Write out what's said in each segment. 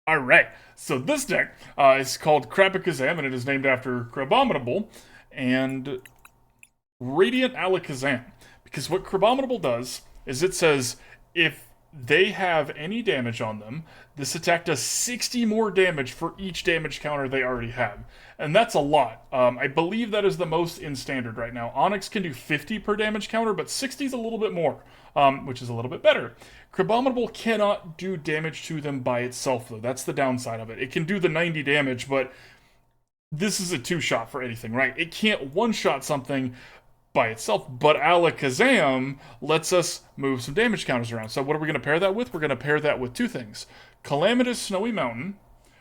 All right, so this deck is called CrabAkazam, and it is named after Crabominable and Radiant Alakazam. Because what Crabominable does is it says if they have any damage on them, this attack does 60 more damage for each damage counter they already have. And that's a lot. I believe that is the most in standard right now. Onyx can do 50 per damage counter, but 60 is a little bit more, which is a little bit better. Crabominable cannot do damage to them by itself, though. That's the downside of it. It can do the 90 damage, but this is a two-shot for anything, right? It can't one-shot something by itself, but Alakazam lets us move some damage counters around. So what are we going to pair that with? We're going to pair that with two things. Calamitous Snowy Mountain,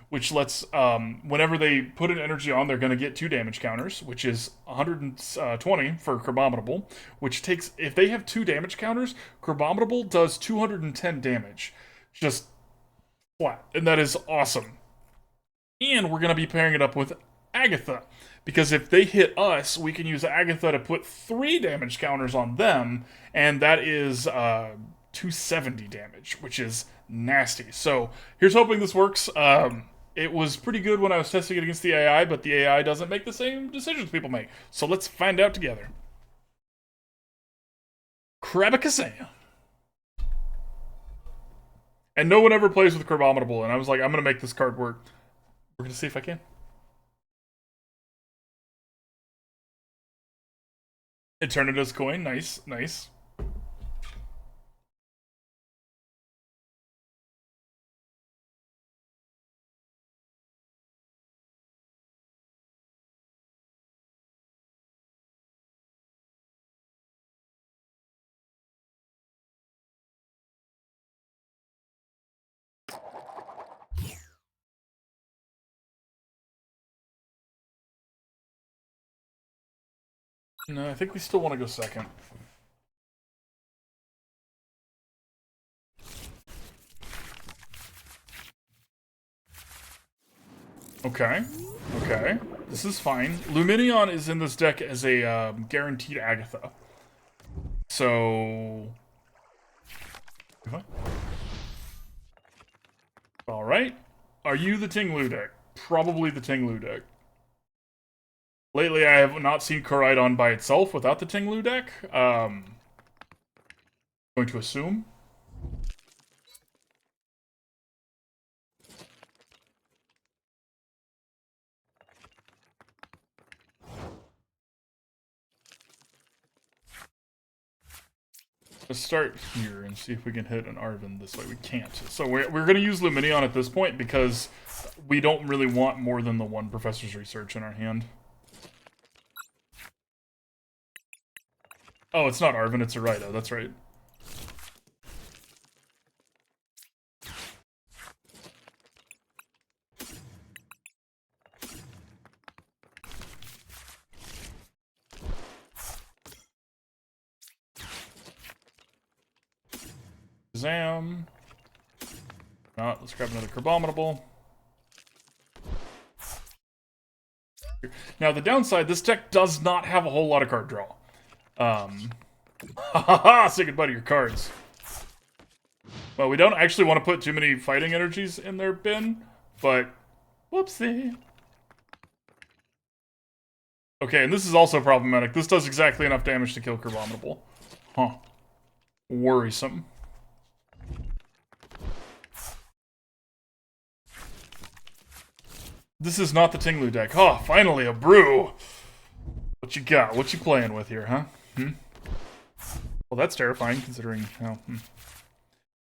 which lets, whenever they put an energy on, they're going to get two damage counters, which is 120 for Crabominable, which takes, if they have two damage counters, Crabominable does 210 damage. Just flat. And that is awesome. And we're going to be pairing it up with Agatha. Because if they hit us, we can use Agatha to put 3 damage counters on them, and that is 270 damage, which is nasty. So here's hoping this works. It was pretty good when I was testing it against the AI, but the AI doesn't make the same decisions people make. So let's find out together. CrabAkazam. And no one ever plays with Crabominable, and I was like, I'm going to make this card work. We're going to see if I can. Eternatus coin, nice, nice. No, I think we still want to go second. Okay. Okay. This is fine. Lumineon is in this deck as a guaranteed Agatha. So... Alright. Are you the Tinglu deck? Probably the Tinglu deck. Lately, I have not seen Koraidon by itself without the Tinglu deck. Going to assume. Let's start here and see if we can hit an Arven this way. We can't. So we're going to use Lumineon at this point because we don't really want more than the one Professor's Research in our hand. Oh, it's not Arven, it's Irida. That's right. Zam. Let's grab another Crabominable. Now, the downside, this deck does not have a whole lot of card draw. Say goodbye to your cards. Well, we don't actually want to put too many fighting energies in their bin, but whoopsie. Okay, and this is also problematic. This does exactly enough damage to kill Crabominable. Huh. Worrisome. This is not the Tinglu deck. Oh, finally a brew. What you got? What you playing with here, huh? Well, that's terrifying considering how...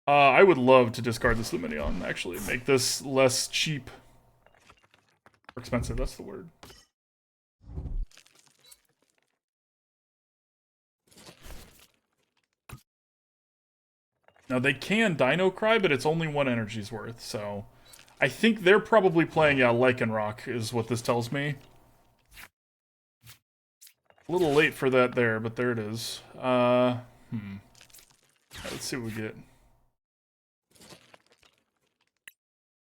I would love to discard this Lumineon, actually. Make this less cheap. Or expensive, that's the word. Now, they can Dino Cry, but it's only 1 energy's worth, so... I think they're probably playing, Lycanroc, is what this tells me. A little late for that there, but there it is. Right, let's see what we get.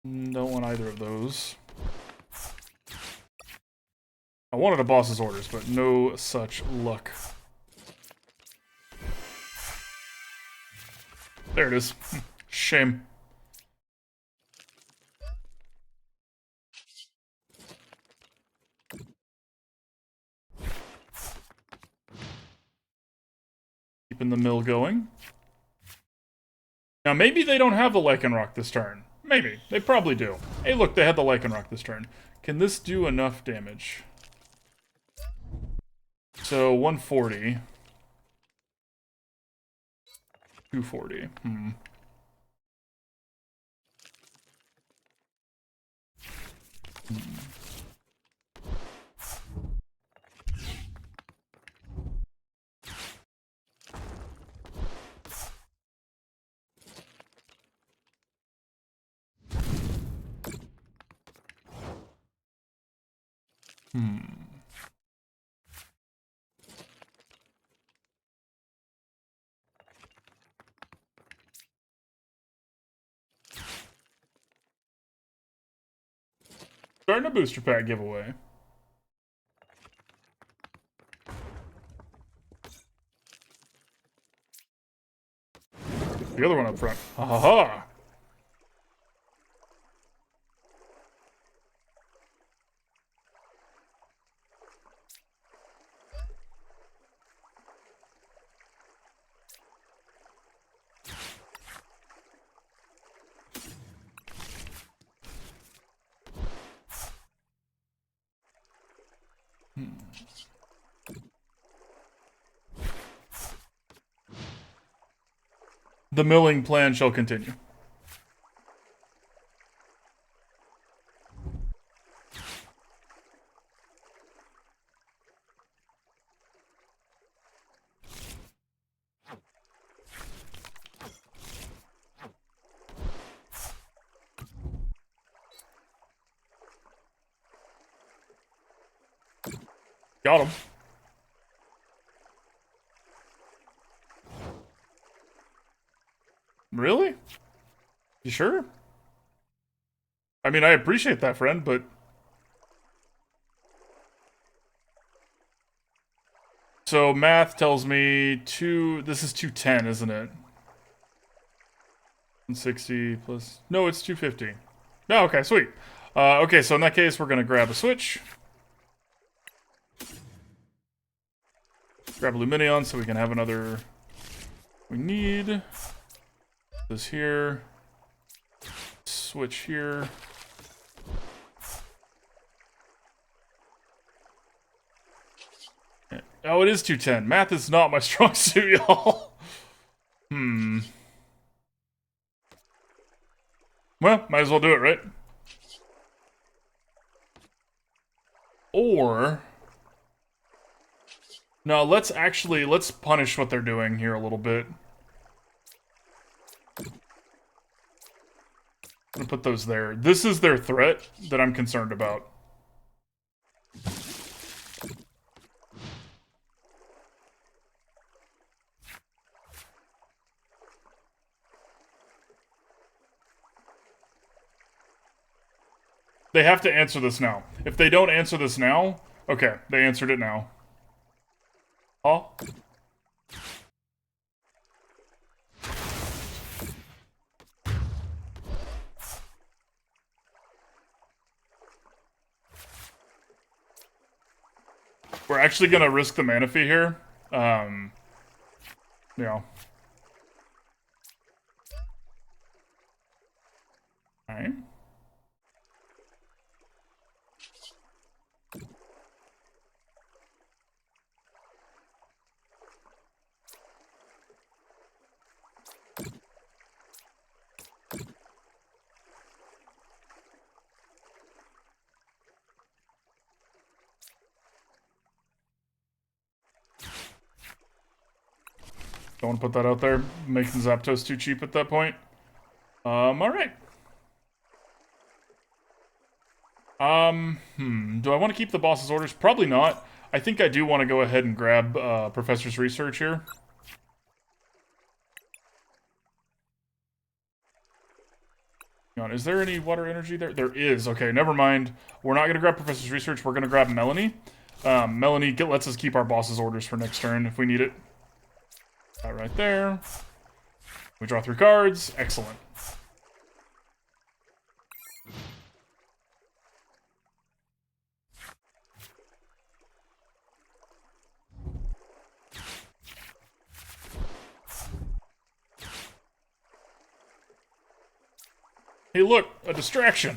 Don't want either of those. I wanted a boss's orders, but no such luck. There it is. Shame. Keeping the mill going. Now, maybe they don't have the Lycanroc this turn. Maybe. They probably do. Hey, look, they had the Lycanroc this turn. Can this do enough damage? So, 140. 240. Starting a booster pack giveaway. The other one up front. Ha ha ha! The milling plan shall continue. Got him. Really? You sure? I mean, I appreciate that, friend, but... So, math tells me this is 210, isn't it? 160 plus... No, it's 250. No, okay, sweet. Okay, so in that case, we're gonna grab a switch. Grab a Lumineon so we can have another... We need... This here. Switch here. Oh, it is 210. Math is not my strong suit, y'all. Well, might as well do it, right? Or... No, let's punish what they're doing here a little bit. I'm gonna put those there. This is their threat that I'm concerned about. They have to answer this now. If they don't answer this now... Okay, they answered it now. Oh. We're actually gonna risk the Manaphy here. Yeah. Alright. Don't want to put that out there. Making Zapdos too cheap at that point. Alright. Do I want to keep the boss's orders? Probably not. I think I do want to go ahead and grab Professor's Research here. Hang on, is there any water energy there? There is. Okay, never mind. We're not going to grab Professor's Research. We're going to grab Melony. Melony lets us keep our boss's orders for next turn if we need it. That right there. We draw 3 cards. Excellent. Hey, look, a distraction.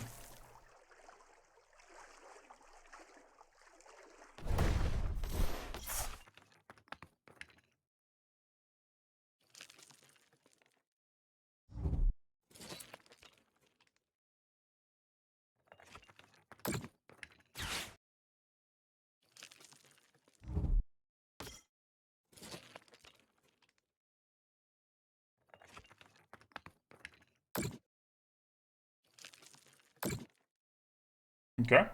Okay.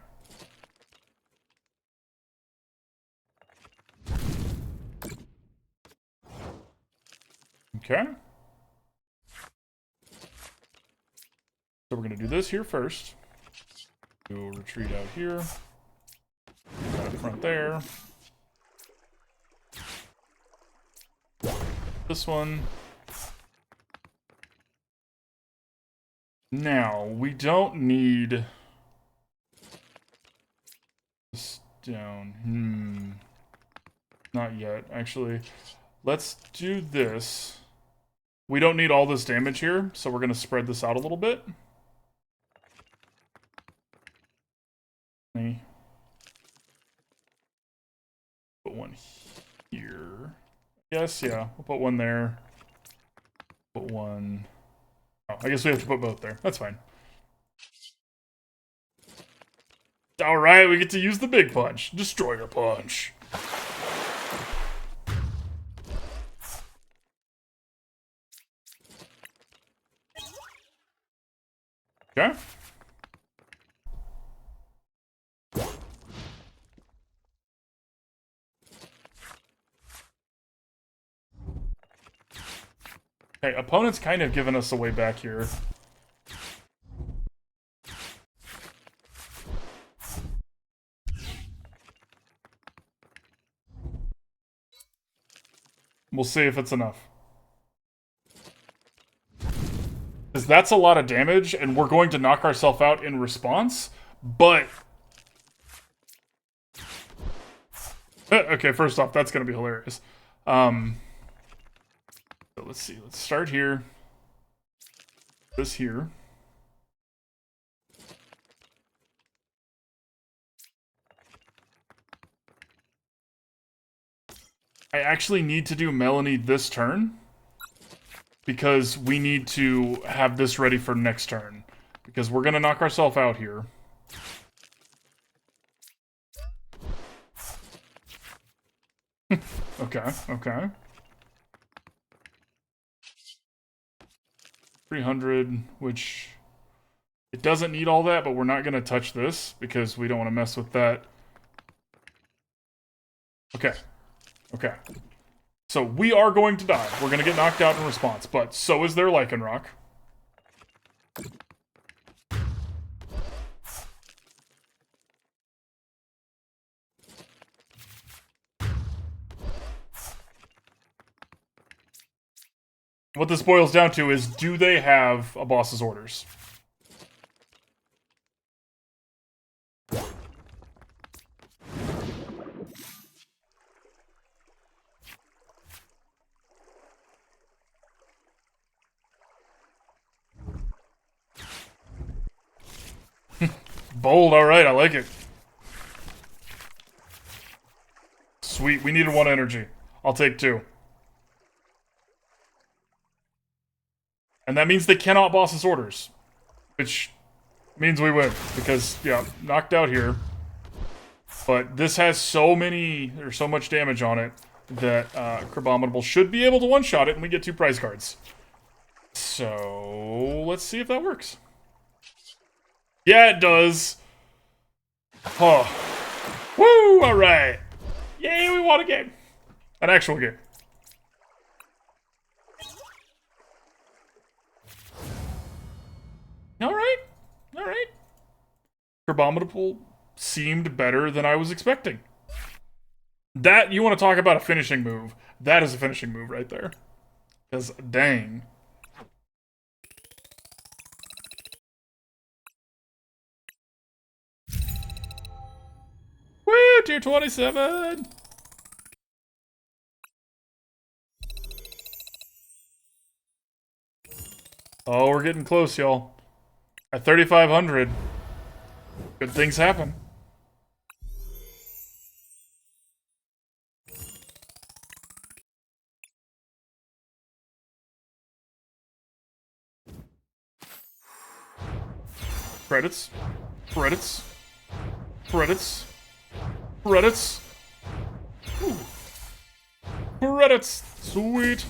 Okay. So we're going to do this here first. We'll retreat out here. Out front there. This one. Now, we don't need this down. Not yet, actually. Let's do this. We don't need all this damage here, so we're going to spread this out a little bit. Put one here. Yes, yeah. We'll put one there. Put one... Oh, I guess we have to put both there. That's fine. Alright, we get to use the big punch. Destroyer punch. Okay. Okay, opponent's kind of giving us a way back here. We'll see if it's enough. Because that's a lot of damage, and we're going to knock ourselves out in response, but... Okay, first off, that's going to be hilarious. So let's see. Let's start here. This here. I actually need to do Melony this turn. Because we need to have this ready for next turn. Because we're going to knock ourselves out here. Okay, okay. 300, which... It doesn't need all that, but we're not going to touch this. Because we don't want to mess with that. Okay. Okay. So we are going to die. We're going to get knocked out in response, but so is their Lycanroc. What this boils down to is, do they have a boss's orders? Bold, alright, I like it. Sweet, we needed 1 energy. I'll take 2. And that means they cannot boss's orders. Which means we win. Because, yeah, knocked out here. But this has so much damage on it that Crabominable should be able to one-shot it and we get 2 prize cards. So, let's see if that works. Yeah, it does. Oh. Woo! Alright. Yay, we won a game. An actual game. Alright. Alright. Crabominable seemed better than I was expecting. That, you want to talk about a finishing move. That is a finishing move right there. Because, dang. Woo! Tier 27! Oh, we're getting close, y'all. At 3,500, good things happen. Credits. Credits. Credits. Credits. Ooh. Credits. Sweet.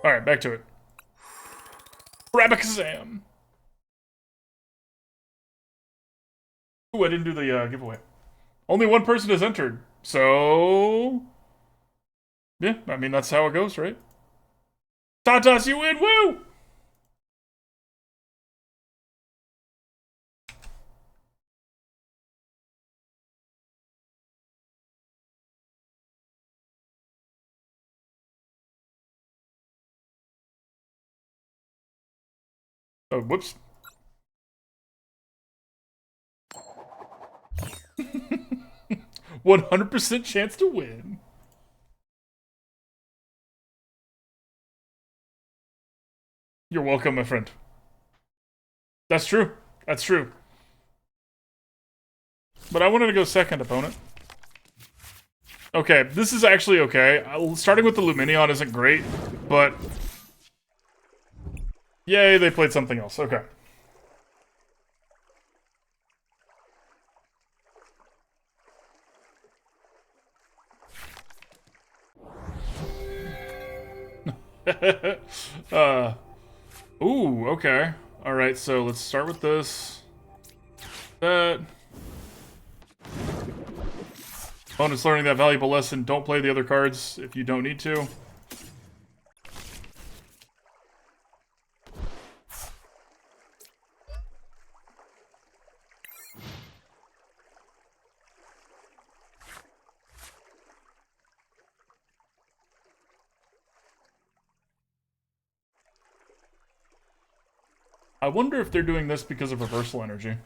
Alright, back to it. CrabAkazam. Ooh, I didn't do the giveaway. Only one person has entered, so... yeah, I mean, that's how it goes, right? Tatas, you win! Woo! Oh, whoops. 100% chance to win. You're welcome, my friend. That's true. That's true. But I wanted to go second, opponent. Okay, this is actually okay. Starting with the Lumineon isn't great, but... yay, they played something else. Okay. Ooh, okay. Alright, so let's start with this. That. Opponent's learning that valuable lesson. Don't play the other cards if you don't need to. I wonder if they're doing this because of reversal energy.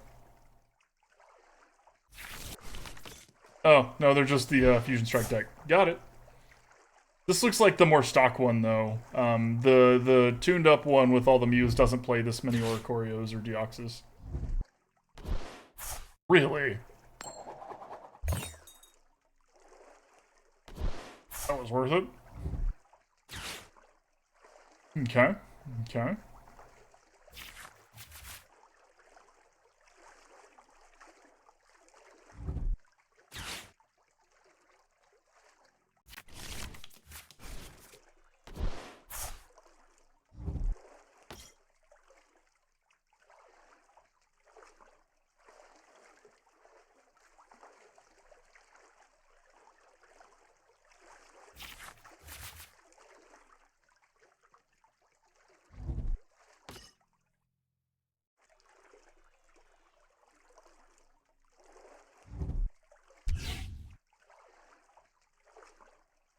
Oh, no, they're just the Fusion Strike deck. Got it. This looks like the more stock one, though. The tuned-up one with all the Mews doesn't play this many Oricorios or Deoxys. Really? That was worth it. Okay. Okay.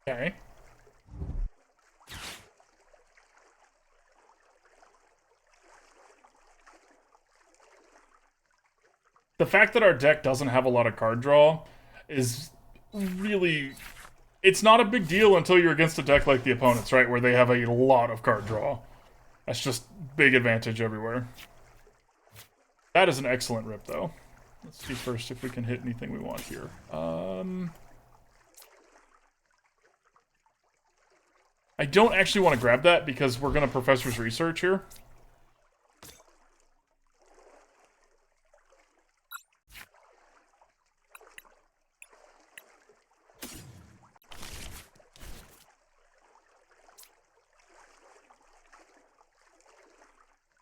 Okay. The fact that our deck doesn't have a lot of card draw is really... it's not a big deal until you're against a deck like the opponent's, right? Where they have a lot of card draw. That's just big advantage everywhere. That is an excellent rip, though. Let's see first if we can hit anything we want here. I don't actually want to grab that because we're going to Professor's Research here.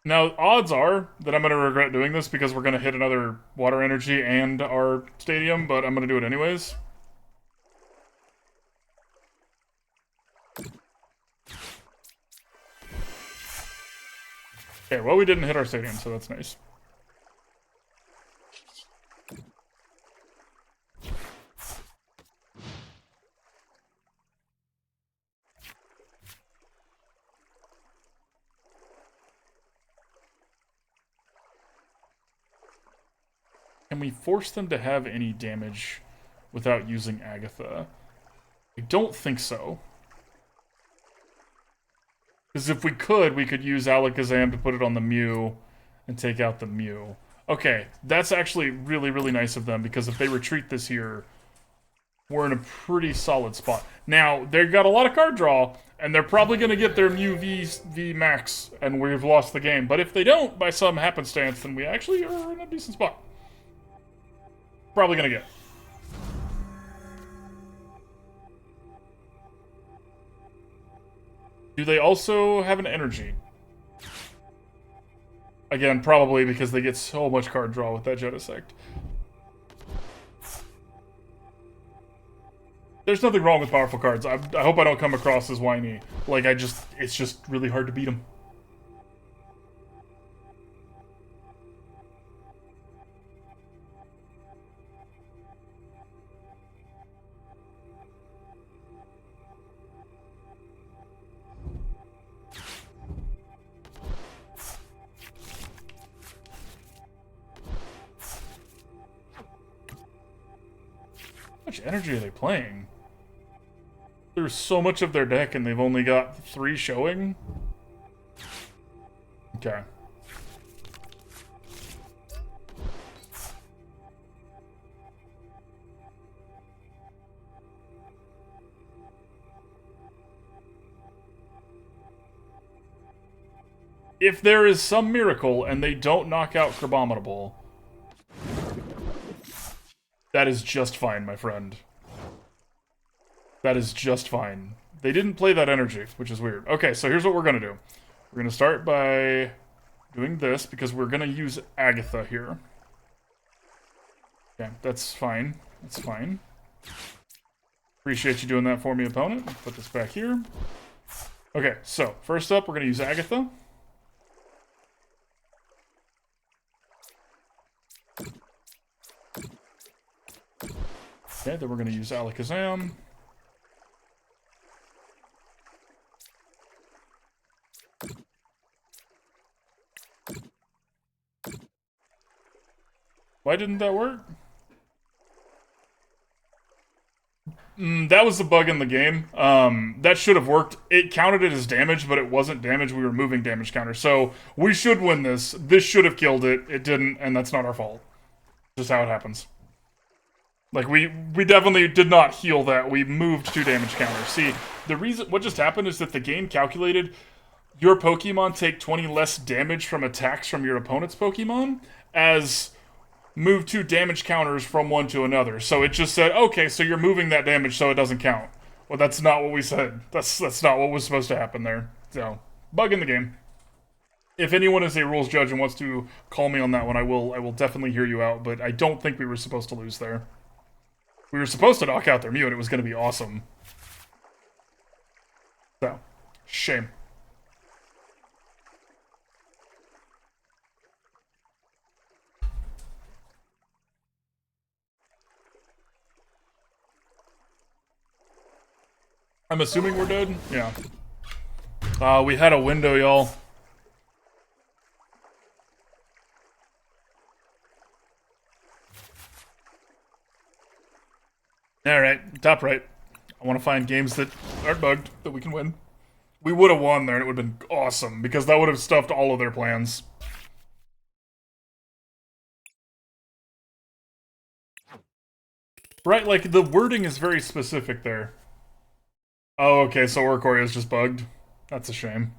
Now, odds are that I'm going to regret doing this because we're going to hit another Water Energy and our Stadium, but I'm going to do it anyways. Okay, well, we didn't hit our Stadium, so that's nice. Can we force them to have any damage without using Agatha? I don't think so. Because if we could use Alakazam to put it on the Mew and take out the Mew. Okay, that's actually really, really nice of them, because if they retreat this here, we're in a pretty solid spot. Now, they've got a lot of card draw, and they're probably going to get their Mew V Max, and we've lost the game. But if they don't, by some happenstance, then we actually are in a decent spot. Probably going to get. Do they also have an energy? Again, probably because they get so much card draw with that Genesect. There's nothing wrong with powerful cards. I hope I don't come across as whiny. Like, it's just really hard to beat them. How much energy are they playing? There's so much of their deck and they've only got 3 showing? Okay. If there is some miracle and they don't knock out Crabominable, that is just fine, my friend. That is just fine. They didn't play that energy, which is weird. Okay, so here's what we're gonna do. We're gonna start by doing this, because we're gonna use Agatha here. Okay, that's fine. That's fine. Appreciate you doing that for me, opponent. Put this back here. Okay, so first up, we're gonna use Agatha. Okay, then we're gonna use Alakazam. Why didn't that work? That was the bug in the game. That should have worked. It counted it as damage, but it wasn't damage. We were moving damage counter. So we should win this. This should have killed it. It didn't, and that's not our fault. Just how it happens. Like, we definitely did not heal that. We moved 2 damage counters. See, the reason... What just happened is that the game calculated your Pokemon take 20 less damage from attacks from your opponent's Pokemon as... move 2 damage counters from one to another. So it just said, okay, so you're moving that damage so it doesn't count. Well, that's not what we said. That's not what was supposed to happen there. So, bug in the game. If anyone is a rules judge and wants to call me on that one, I will definitely hear you out, but I don't think we were supposed to lose there. We were supposed to knock out their Mew and it was going to be awesome. So, shame. I'm assuming we're dead? Yeah. We had a window, y'all. Alright, top right. I want to find games that aren't bugged, that we can win. We would have won there, and it would have been awesome, because that would have stuffed all of their plans. Right, like, the wording is very specific there. Oh, okay, so Orcoria is just bugged. That's a shame.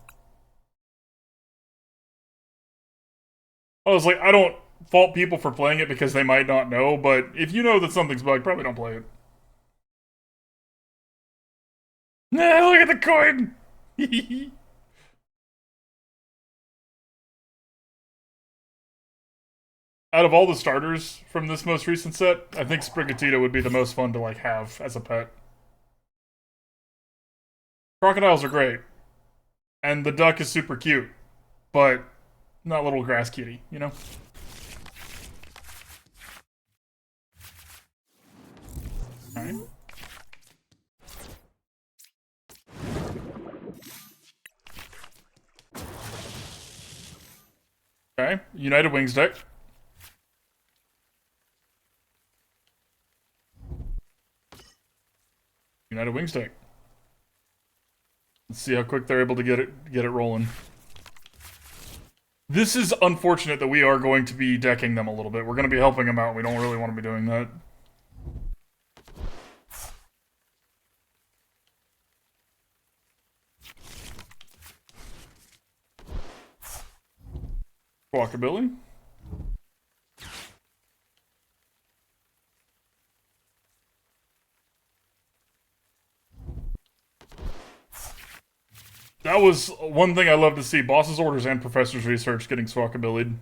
I was like, I don't fault people for playing it because they might not know, but if you know that something's bugged, probably don't play it. Nah, look at the coin! Out of all the starters from this most recent set, I think Sprigatito would be the most fun to, like, have as a pet. Crocodiles are great. And the duck is super cute. But not little grass kitty, you know? Alright. Okay, United Wings deck. United Wings deck. Let's see how quick they're able to get it rolling. This is unfortunate that we are going to be decking them a little bit. We're going to be helping them out. We don't really want to be doing that. Walkabilly. That was one thing I love to see. Boss's Orders and Professor's Research getting Swakabillied.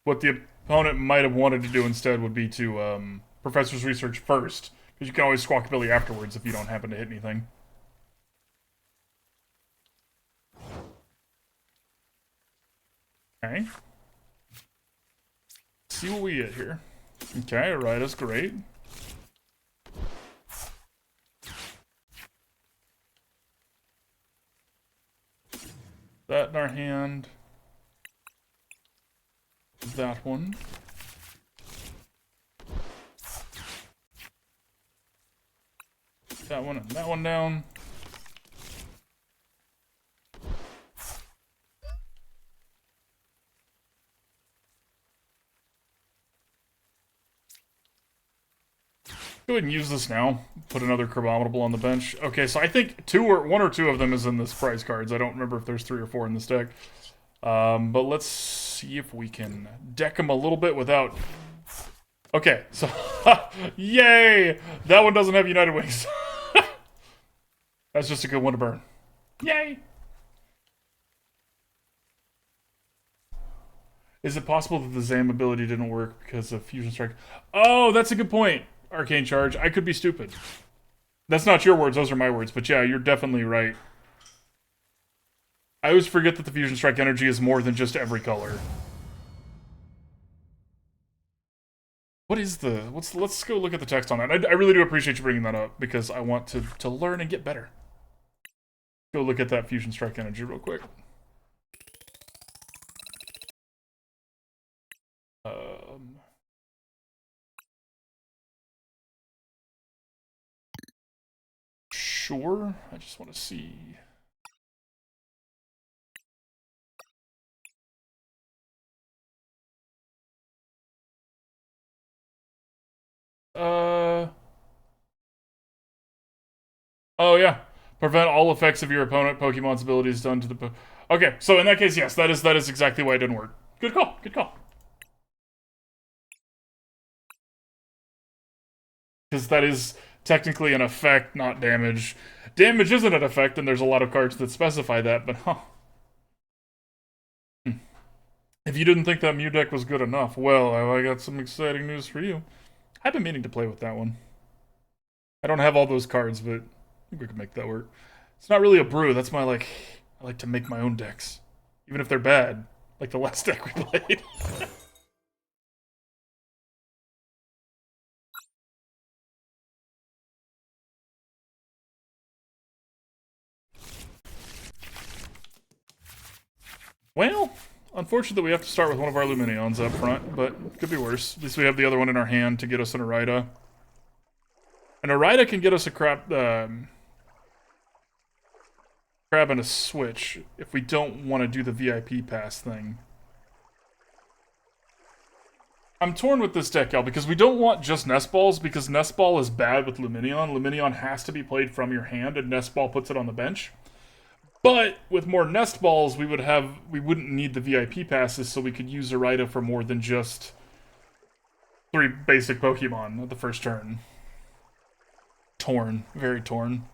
What the opponent might have wanted to do instead would be to Professor's Research first, because you can always Swakabilly afterwards if you don't happen to hit anything. Okay. Let's see what we get here. Okay, Irida's great. That in our hand. That one. That one and that one down. Go ahead and use this now. Put another Crabominable on the bench. Okay, so I think one or two of them is in this prize cards. I don't remember if there's 3 or 4 in this deck. But let's see if we can deck them a little bit without... Okay, so... Yay! That one doesn't have United Wings. That's just a good one to burn. Yay! Is it possible that the Zam ability didn't work because of Fusion Strike? Oh, that's a good point. Arcane Charge. I could be stupid. That's not your words, those are my words. But yeah, you're definitely right. I always forget that the Fusion Strike energy is more than just every color. What is the... Let's go look at the text on that. I really do appreciate you bringing that up, because I want to learn and get better. Go look at that Fusion Strike energy real quick. Sure. I just want to see. Oh yeah. Prevent all effects of your opponent Pokemon's abilities done to the Okay, so in that case, yes, that is exactly why it didn't work. Good call, good call. Because that is technically an effect, not damage. Damage isn't an effect, and there's a lot of cards that specify that, but huh. If you didn't think that Mew deck was good enough, well, I got some exciting news for you. I've been meaning to play with that one. I don't have all those cards, but I think we could make that work. It's not really a brew, that's my, I like to make my own decks. Even if they're bad, like the last deck we played. Well, unfortunately we have to start with one of our Lumineons up front, but it could be worse. At least we have the other one in our hand to get us an Irida. And Irida can get us a crab and a switch if we don't want to do the VIP pass thing. I'm torn with this deck, y'all, because we don't want just Nest Balls, because Nest Ball is bad with Lumineon. Lumineon has to be played from your hand, and Nest Ball puts it on the bench. But with more Nest Balls, we wouldn't need the VIP passes, so we could use Irida for more than just 3 basic Pokemon at the first turn. Torn. Very torn.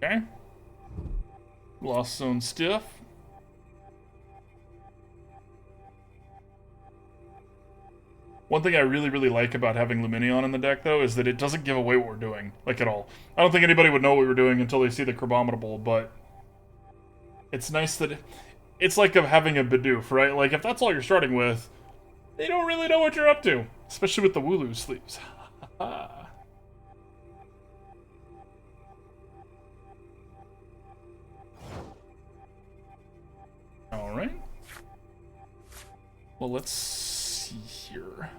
Okay. Lost Zone Stiff. One thing I really, really like about having Lumineon in the deck, though, is that it doesn't give away what we're doing, at all. I don't think anybody would know what we were doing until they see the Crabominable, but it's nice that it's like having a Bidoof, right? Like, if that's all you're starting with, they don't really know what you're up to. Especially with the Wooloo sleeves. Alright. Well, let's see here.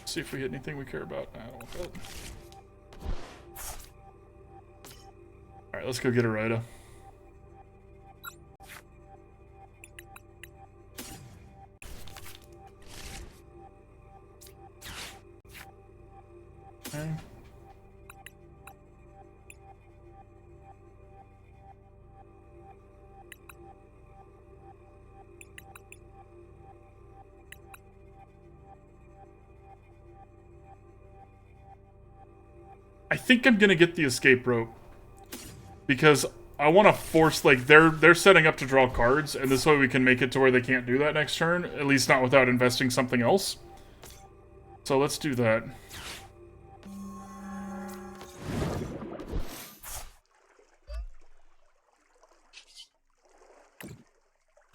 See if we hit anything we care about. I don't want that. Alright, let's go get Irida. Okay. I think I'm gonna get the Escape Rope. Because I want to force, like, they're setting up to draw cards, and this way we can make it to where they can't do that next turn, at least not without investing something else. So let's do that.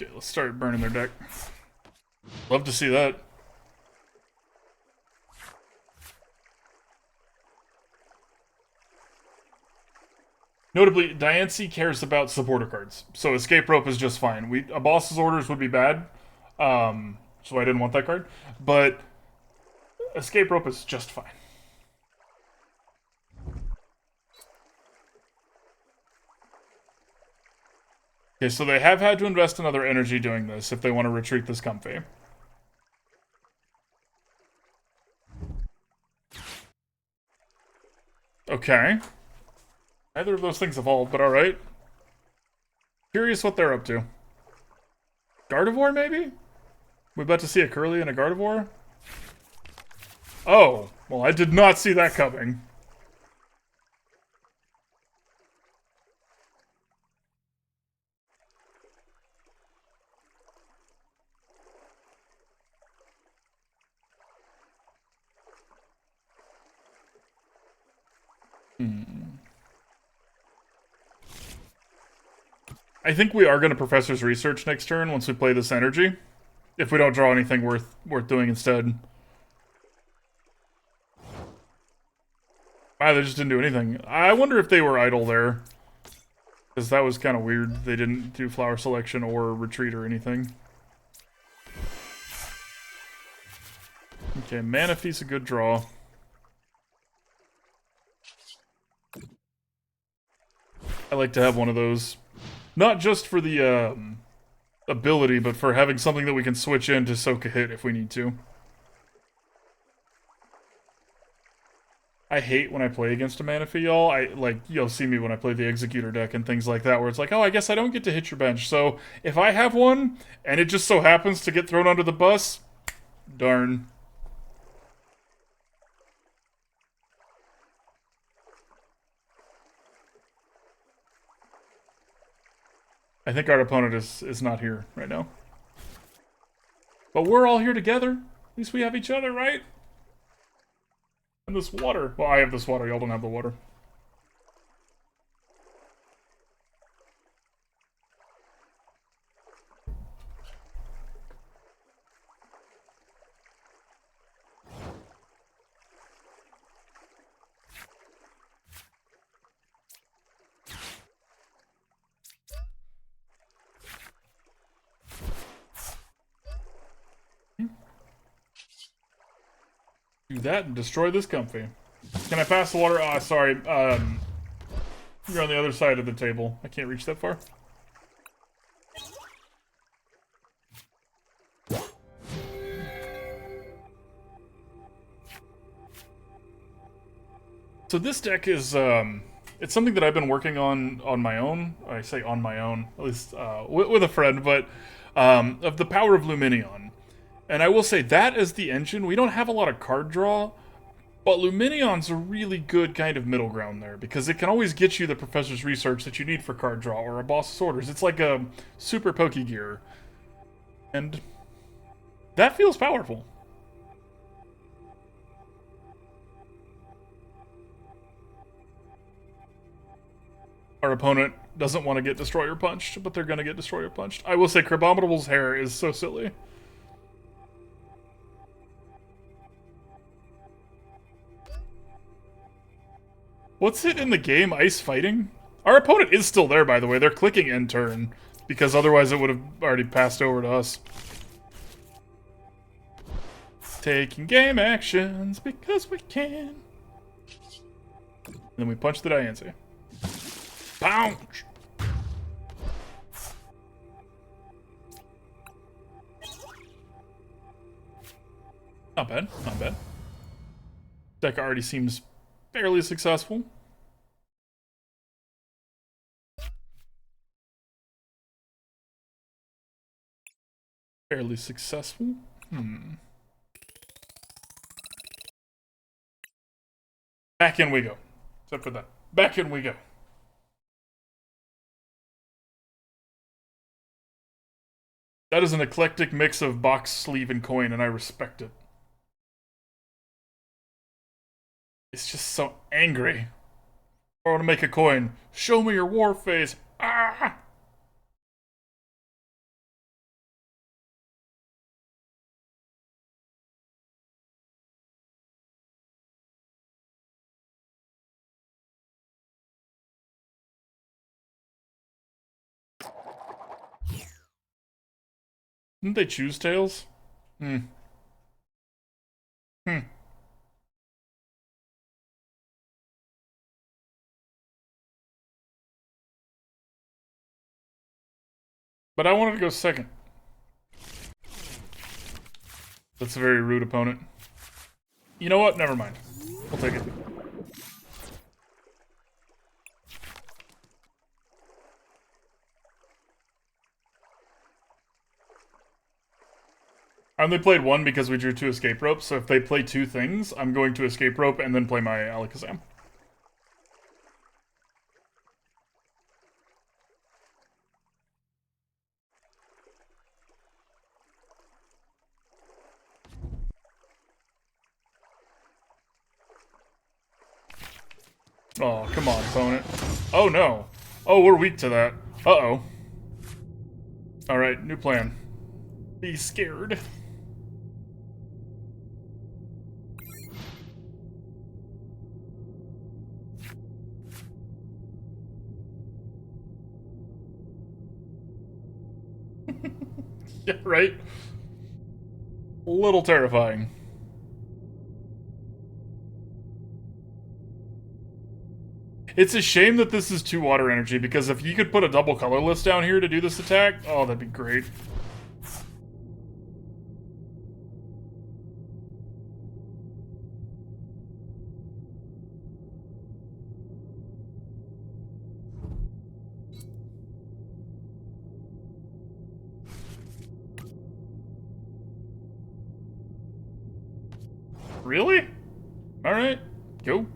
Okay, let's start burning their deck. Love to see that. Notably, Diancie cares about supporter cards, so Escape Rope is just fine. A boss's orders would be bad, so I didn't want that card, but Escape Rope is just fine. Okay, so they have had to invest another energy doing this if they want to retreat this Comfey. Okay. Neither of those things evolved, but alright. Curious what they're up to. Gardevoir, maybe? We about to see a Curly and a Gardevoir? Oh, well, I did not see that coming. I think we are going to Professor's Research next turn once we play this energy. If we don't draw anything worth doing instead. They just didn't do anything. I wonder if they were idle there. Because that was kind of weird. They didn't do Flower Selection or Retreat or anything. Okay, Manaphy's a good draw. I like to have one of those. Not just for the ability, but for having something that we can switch in to soak a hit if we need to. I hate when I play against a Manaphy, y'all. You'll see me when I play the Executor deck and things like that, where it's like, oh, I guess I don't get to hit your bench. So if I have one, and it just so happens to get thrown under the bus, darn. I think our opponent is not here right now. But we're all here together. At least we have each other, right? And this water. Well, I have this water. Y'all don't have the water. Do that and destroy this Comfey. Can I pass the water? Ah, sorry. You're on the other side of the table. I can't reach that far. So this deck is, it's something that I've been working on my own. I say on my own, at least with a friend, but of the power of Lumineon. And I will say that as the engine, we don't have a lot of card draw, but Lumineon's a really good kind of middle ground there, because it can always get you the Professor's Research that you need for card draw, or a Boss's Orders. It's like a super Pokégear. And that feels powerful. Our opponent doesn't want to get Destroyer punched, but they're going to get Destroyer punched. I will say Crabominable's hair is so silly. What's it in the game? Ice fighting? Our opponent is still there, by the way. They're clicking end turn, because otherwise it would have already passed over to us. Taking game actions because we can. And then we punch the Diancie. Pounce! Not bad, not bad. Deck already seems fairly successful. Fairly successful? Back in we go. Except for that. Back in we go. That is an eclectic mix of box, sleeve, and coin, and I respect it. It's just so angry. I want to make a coin. Show me your war face. Ah! Didn't they choose Tails? But I wanted to go second. That's a very rude opponent. You know what? Never mind. We'll take it. I only played one because we drew 2 escape ropes, so if they play 2 things, I'm going to escape rope and then play my Alakazam. Oh, come on, opponent. Oh, no. Oh, we're weak to that. Uh-oh. Alright, new plan. Be scared. Yeah, right? A little terrifying. It's a shame that this is 2 water energy, because if you could put a double colorless down here to do this attack, oh, that'd be great. Really? Alright, go.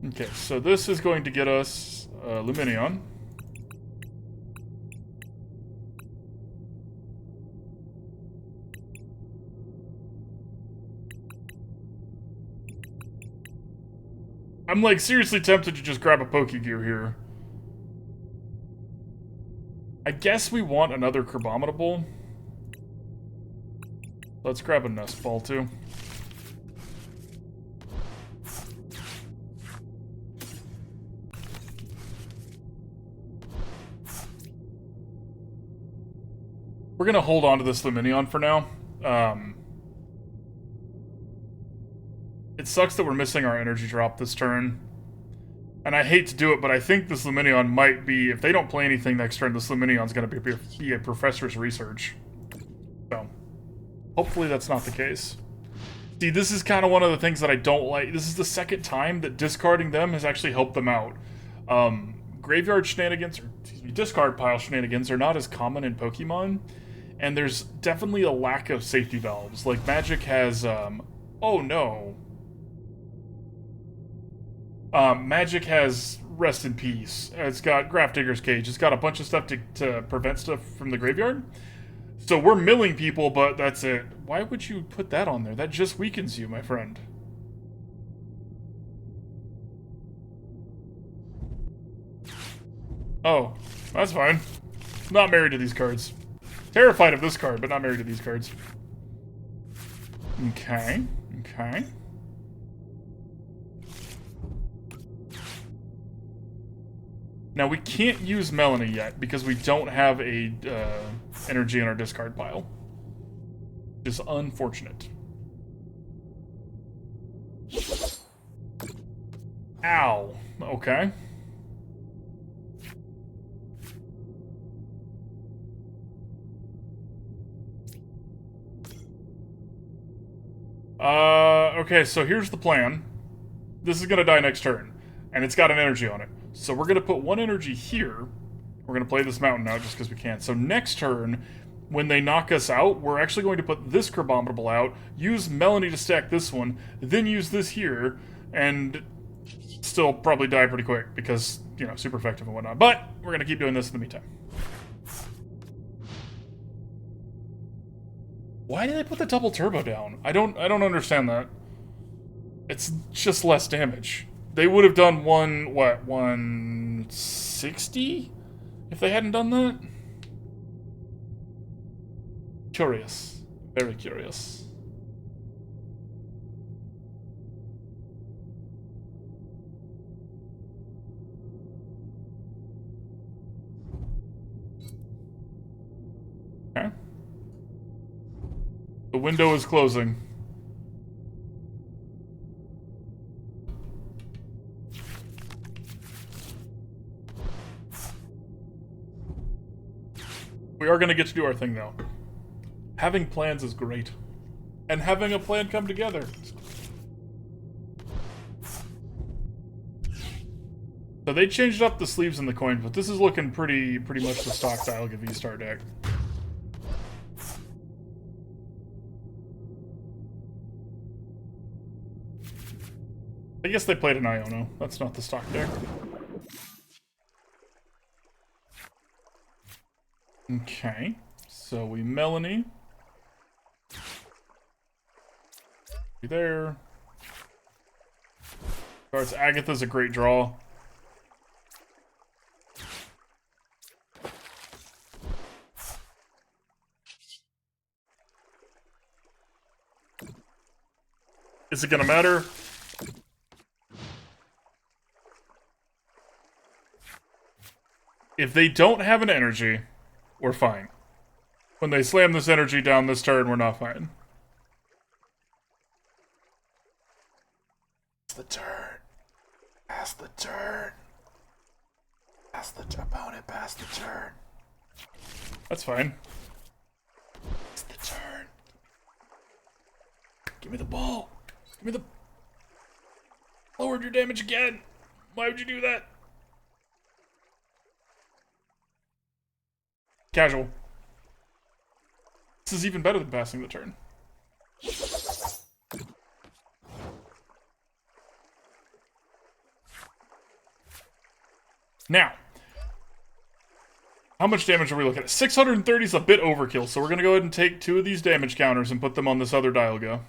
Okay, so this is going to get us Lumineon. I'm like seriously tempted to just grab a Pokégear here. I guess we want another Crabominable. Let's grab a Nest Ball too. We're gonna hold on to this Lumineon for now. It sucks that we're missing our energy drop this turn. And I hate to do it, but I think this Lumineon might be, if they don't play anything next turn, this Lumineon's gonna be a Professor's Research. So, hopefully that's not the case. See, this is kind of one of the things that I don't like. This is the second time that discarding them has actually helped them out. Graveyard shenanigans, or excuse me, discard pile shenanigans are not as common in Pokemon. And there's definitely a lack of safety valves. Like, Magic has, oh no. Magic has Rest in Peace. It's got Grafdigger's Cage. It's got a bunch of stuff to prevent stuff from the graveyard. So we're milling people, but that's it. Why would you put that on there? That just weakens you, my friend. Oh, that's fine. Not married to these cards. Terrified of this card, but not married to these cards. Okay, okay. Now, we can't use Melony yet because we don't have a energy in our discard pile. Which is unfortunate. Ow. Okay. Okay, so here's the plan. This is gonna die next turn, and it's got an energy on it. So we're gonna put one energy here. We're gonna play this mountain out just because we can. So next turn, when they knock us out, we're actually going to put this Crabominable out, use Melony to stack this one, then use this here, and still probably die pretty quick because, you know, super effective and whatnot. But we're gonna keep doing this in the meantime. Why did they put the double turbo down? I don't understand that. It's just less damage. They would have done 160? If they hadn't done that? Curious. Very curious. Okay. The window is closing. We are going to get to do our thing, though. Having plans is great. And having a plan come together. So they changed up the sleeves and the coins, but this is looking pretty much the stock Dialga V-Star deck. I guess they played an Iono. That's not the stock deck. Okay, so we Melony. There. Cards Agatha's a great draw. Is it gonna matter? If they don't have an energy, we're fine. When they slam this energy down this turn, we're not fine. Pass the turn. Pass the turn. Pass the opponent. Pass the turn. That's fine. Pass the turn. Give me the ball. Give me the... Lowered your damage again. Why would you do that? Casual. This is even better than passing the turn. Now, how much damage are we looking at? 630 is a bit overkill, so we're going to go ahead and take 2 of these damage counters and put them on this other Dialga.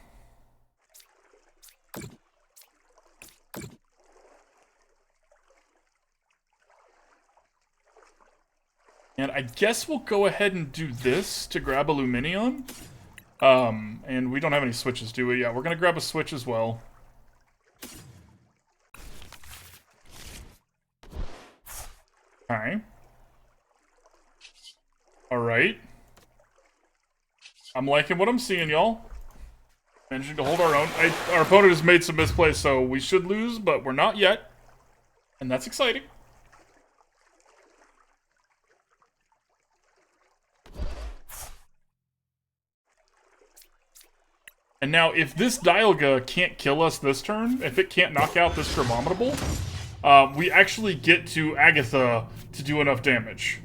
And I guess we'll go ahead and do this to grab a Lumineon. And we don't have any switches, do we? Yeah, we're going to grab a switch as well. Okay. Alright. I'm liking what I'm seeing, y'all. Managing to hold our own. Our opponent has made some misplays, so we should lose, but we're not yet. And that's exciting. And now, if this Dialga can't kill us this turn, if it can't knock out this Crabominable, we actually get to Agatha to do enough damage.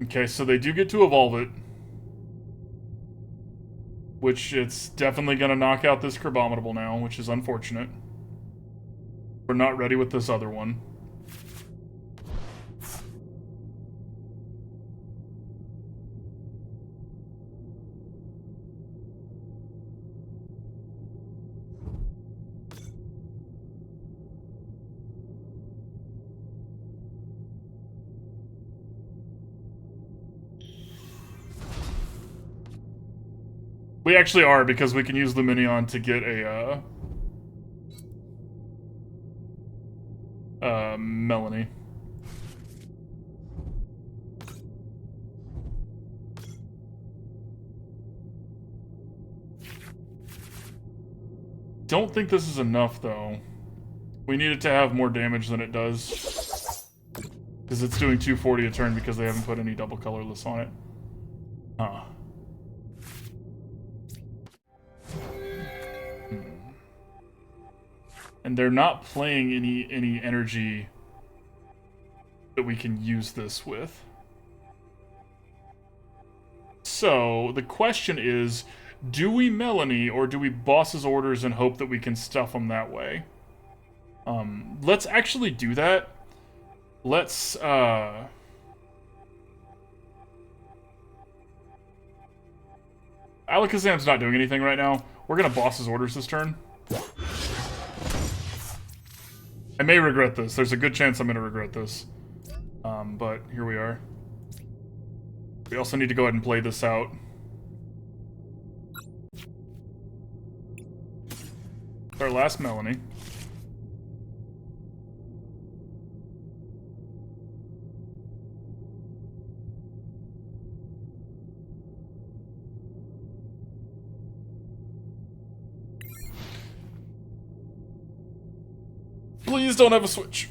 Okay, so they do get to evolve it. Which it's definitely going to knock out this Crabominable now, which is unfortunate. We're not ready with this other one. We actually are, because we can use Lumineon to get a, Melony. Don't think this is enough, though. We need it to have more damage than it does. Because it's doing 240 a turn because they haven't put any double colorless on it. Huh. And they're not playing any energy that we can use this with. So, the question is, do we Melony or do we boss's orders and hope that we can stuff them that way? Let's actually do that. Let's, Alakazam's not doing anything right now. We're gonna boss's orders this turn. I may regret this. There's a good chance I'm gonna regret this. But here we are. We also need to go ahead and play this out. It's our last Melony. Please don't have a switch.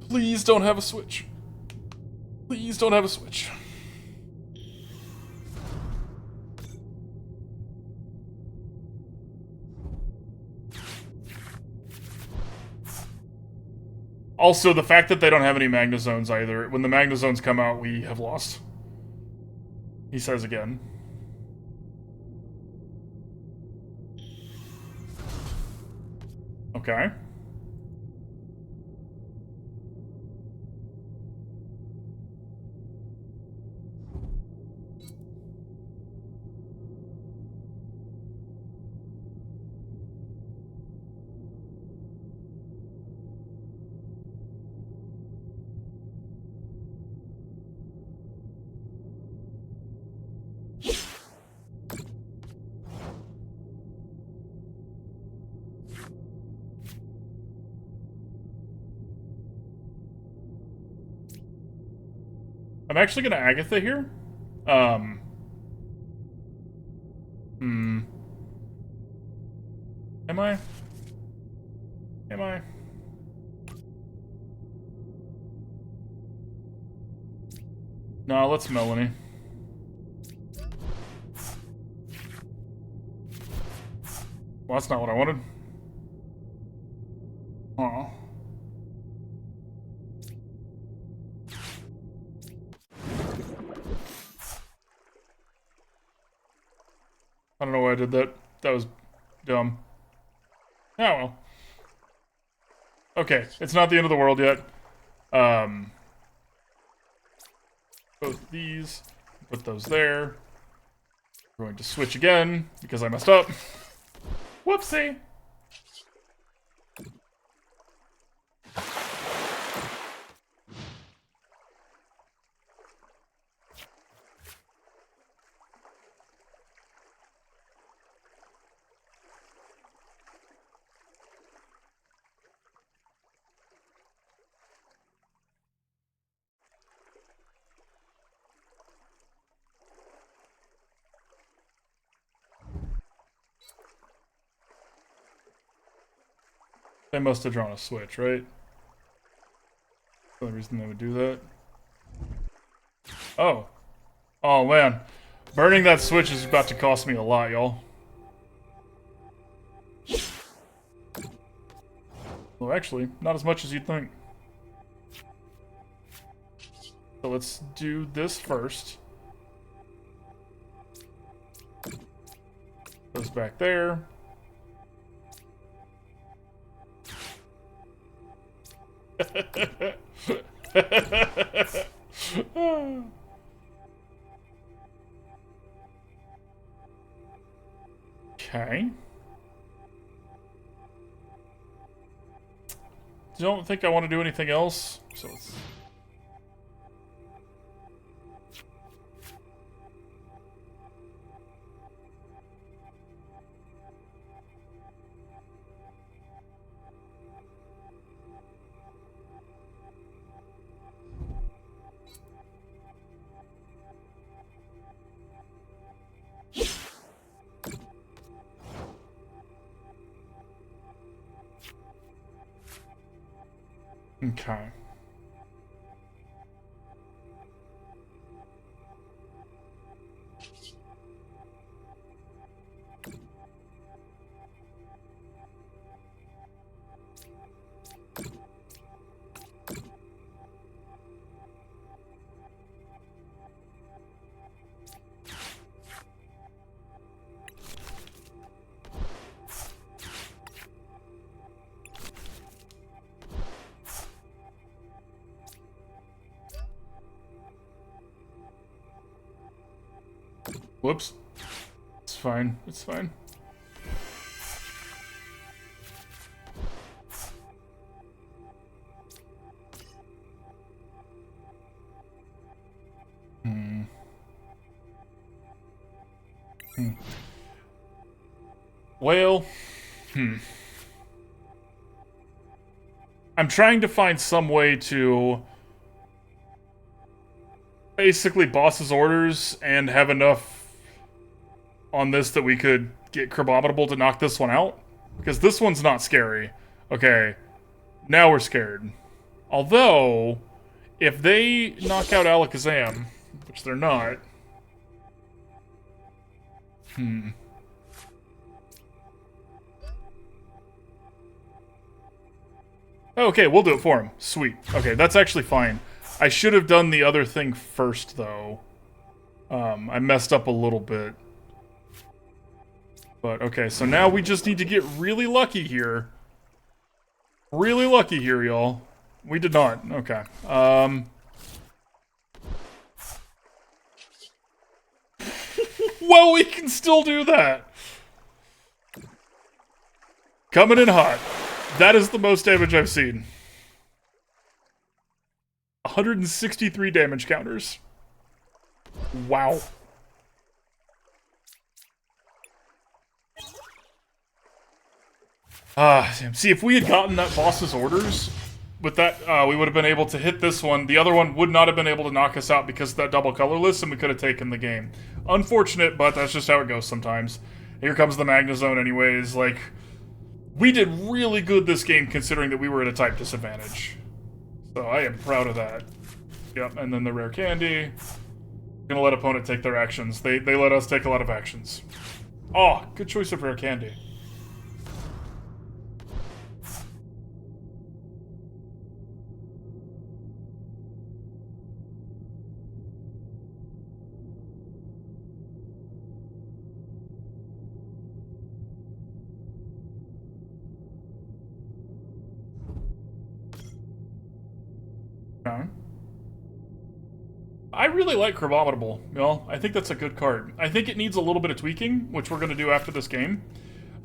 Please don't have a switch. Please don't have a switch. Also, the fact that they don't have any Magna Zones either. When the Magna Zones come out, we have lost. He says again. Okay. I'm actually gonna Agatha here. Am I? Am I? No, let's Melony. Well, that's not what I wanted. Aw. I don't know why I did that. That was dumb. Oh well. Okay, it's not the end of the world yet. Both these, put those there. We're going to switch again, because I messed up. Whoopsie! They must have drawn a switch, right? That's the only reason they would do that. Oh. Oh, man. Burning that switch is about to cost me a lot, y'all. Well, actually, not as much as you'd think. So let's do this first. Goes back there. Okay. Don't think I want to do anything else, so let's... Okay. Whoops. It's fine. It's fine. Well, I'm trying to find some way to basically boss's orders and have enough on this that we could get Crabominable to knock this one out. Because this one's not scary. Okay, now we're scared. Although, if they knock out Alakazam, which they're not... Okay, we'll do it for him. Sweet. Okay, that's actually fine. I should have done the other thing first, though. I messed up a little bit. But, okay, so now we just need to get really lucky here. Really lucky here, y'all. We did not. Okay. Well, we can still do that. Coming in hot. That is the most damage I've seen. 163 damage counters. Wow. See, if we had gotten that boss's orders, with that, we would have been able to hit this one. The other one would not have been able to knock us out because of that double colorless, and we could have taken the game. Unfortunate, but that's just how it goes sometimes. Here comes the Magnezone anyways. Like, we did really good this game considering that we were at a type disadvantage. So I am proud of that. Yep, and then the rare candy. Gonna let opponent take their actions. They let us take a lot of actions. Oh, good choice of rare candy. Okay. I really like Crabominable, you know? I think that's a good card. I think it needs a little bit of tweaking, which we're going to do after this game.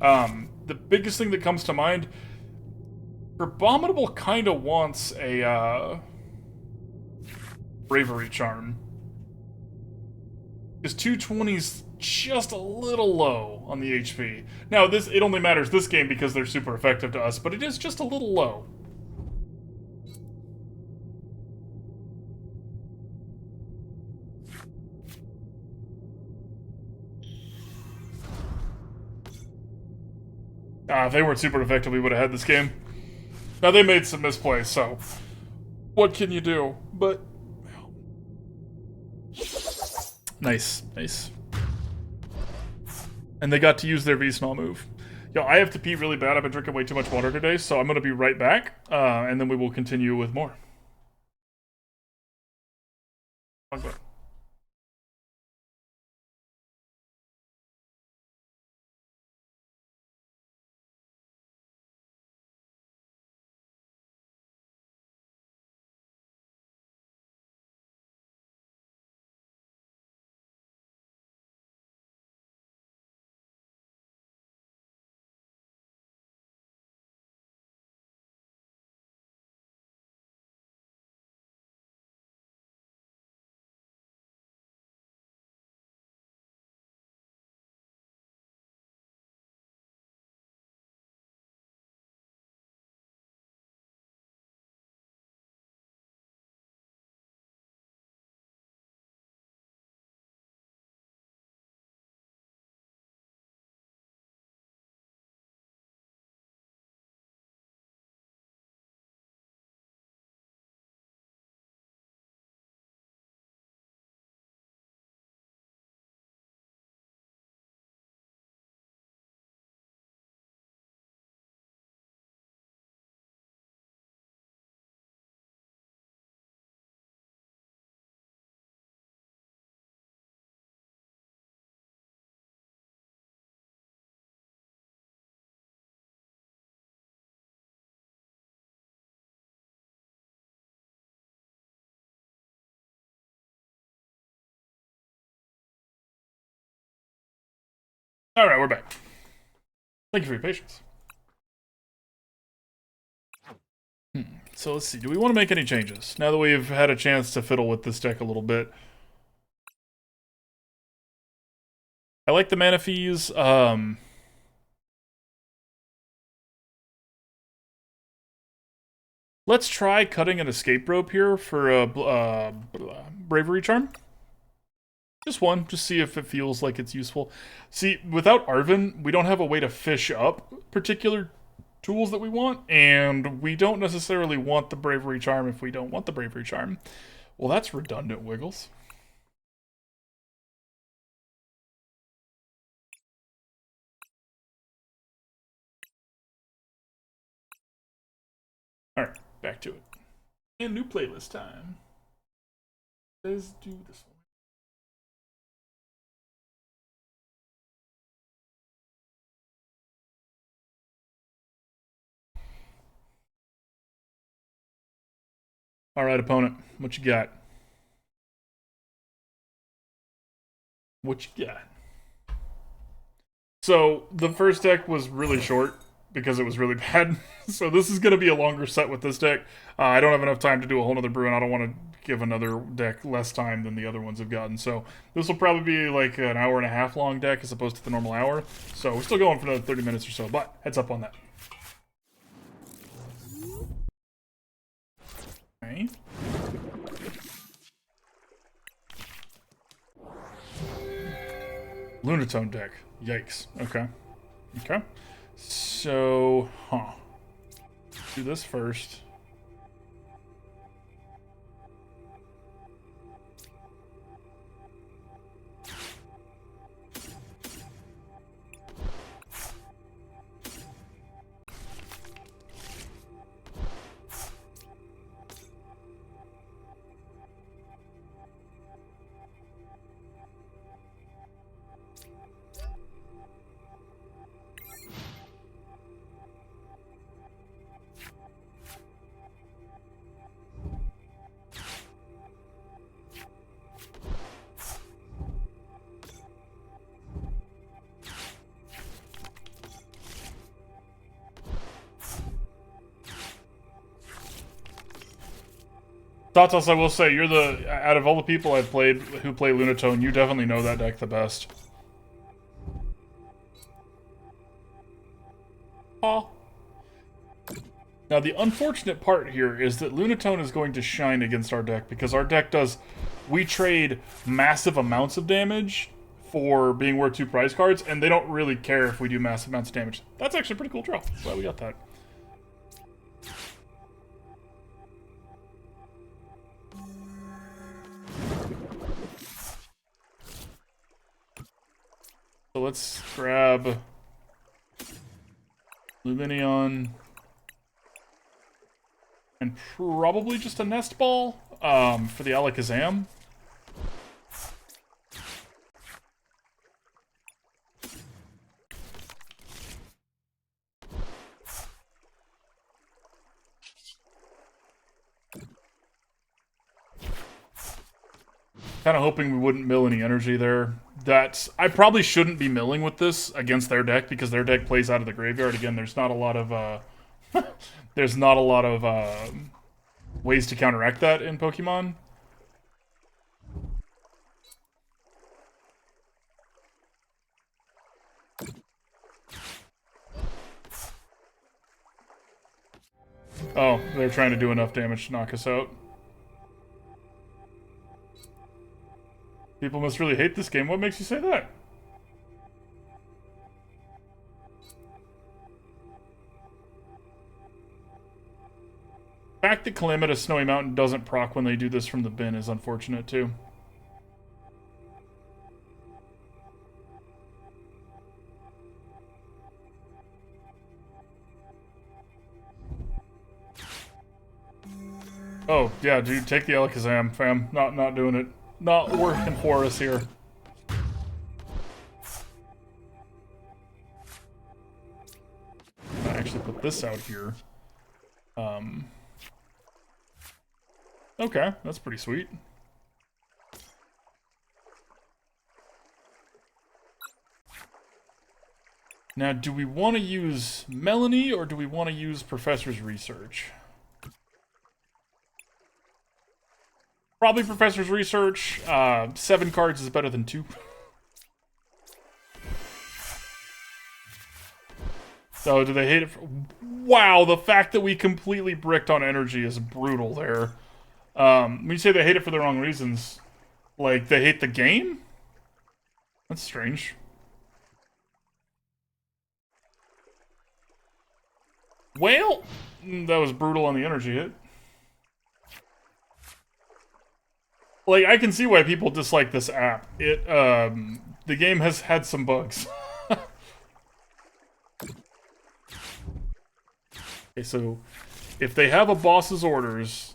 The biggest thing that comes to mind, Crabominable kind of wants a Bravery Charm. Because 220's just a little low on the HP. Now, it only matters this game because they're super effective to us, but it is just a little low. If they weren't super effective, we would have had this game. Now, they made some misplays, so what can you do? But nice, nice. And they got to use their V-Small move. Yo, I have to pee really bad. I've been drinking way too much water today, so I'm going to be right back, and then we will continue with more. Okay. Alright, we're back. Thank you for your patience. So let's see, do we want to make any changes? Now that we've had a chance to fiddle with this deck a little bit. I like the Manaphy's, let's try cutting an Escape Rope here for a Bravery Charm. Just one, just see if it feels like it's useful. See, without Arven, we don't have a way to fish up particular tools that we want, and we don't necessarily want the Bravery Charm if we don't want the Bravery Charm. Well, that's redundant, Wiggles. Alright, back to it. And new playlist time. Let's do this one. Alright, opponent, what you got? What you got? So, the first deck was really short because it was really bad. So this is going to be a longer set with this deck. I don't have enough time to do a whole nother brew, and I don't want to give another deck less time than the other ones have gotten. So this will probably be like an hour and a half long deck as opposed to the normal hour. So we're still going for another 30 minutes or so, but heads up on that. Okay. Lunatone deck. Yikes. Okay. Okay. So, do this first. Tatas, I will say, you're the, out of all the people I've played who play Lunatone, you definitely know that deck the best. Aw. Now, the unfortunate part here is that Lunatone is going to shine against our deck, because our deck does... We trade massive amounts of damage for being worth 2 prize cards, and they don't really care if we do massive amounts of damage. That's actually a pretty cool draw. Glad we got that. So let's grab Lumineon and probably just a Nest Ball for the Alakazam. Kind of hoping we wouldn't mill any energy there. I probably shouldn't be milling with this against their deck because their deck plays out of the graveyard. Again, there's not a lot of there's not a lot of ways to counteract that in Pokemon. Oh, they're trying to do enough damage to knock us out. People must really hate this game. What makes you say that? The fact that Calamitous Snowy Mountain doesn't proc when they do this from the bin is unfortunate, too. Oh, yeah, dude, take the Alakazam, fam. Not doing it. Not working for us here. I actually put this out here. Okay, that's pretty sweet. Now, do we want to use Melony or do we want to use Professor's Research? Probably Professor's Research. 7 cards is better than 2. So, do they hate it? Wow, the fact that we completely bricked on energy is brutal there. When you say they hate it for the wrong reasons, like they hate the game? That's strange. Well, that was brutal on the energy hit. Like, I can see why people dislike this app. The game has had some bugs. Okay, so if they have a boss's orders,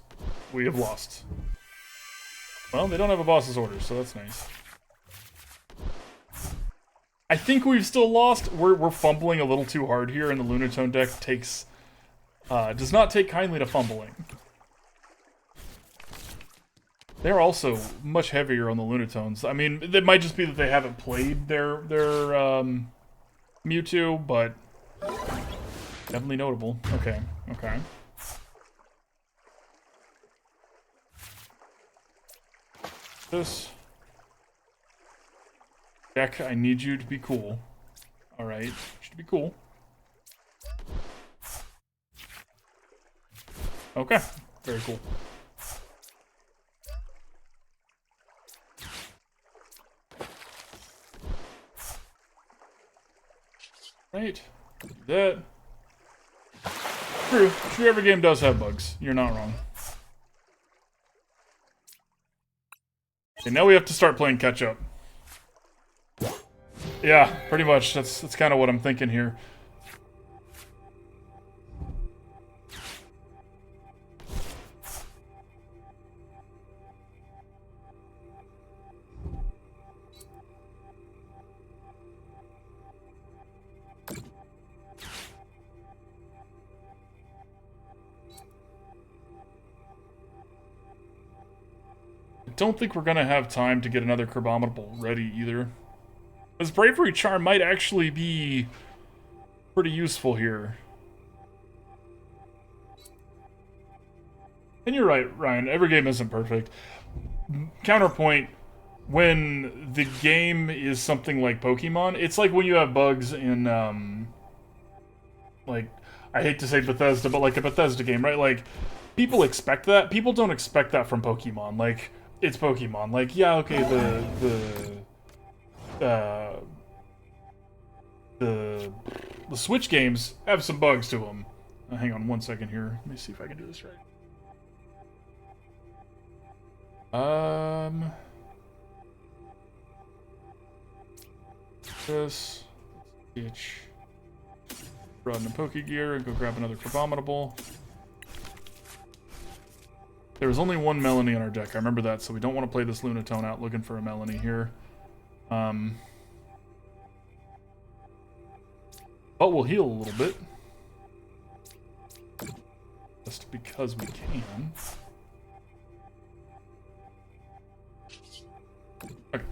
we have lost. Well, they don't have a boss's orders, so that's nice. I think we've still lost. We're fumbling a little too hard here, and the Lunatone deck does not take kindly to fumbling. They're also much heavier on the Lunatones. I mean, it might just be that they haven't played their Mewtwo, but definitely notable. Okay, okay. This deck, I need you to be cool. All right, should be cool. Okay, very cool. Right, do that. True, every game does have bugs. You're not wrong. Okay, now we have to start playing catch up. Yeah, pretty much. That's kind of what I'm thinking here. I don't think we're gonna have time to get another Crabominable ready either. Because Bravery Charm might actually be pretty useful here. And you're right, Ryan, every game isn't perfect. Counterpoint, when the game is something like Pokemon, it's like when you have bugs in, like, I hate to say Bethesda, but like a Bethesda game, right? Like, people expect that. People don't expect that from Pokemon. Like, it's Pokemon. Like, yeah, okay, the Switch games have some bugs to them. Hang on one second here. Let me see if I can do this right. This. Itch. Run the Pokégear and go grab another Crabominable. There was only one Melony on our deck. I remember that, so we don't want to play this Lunatone out looking for a Melony here. But we'll heal a little bit. Just because we can. Okay.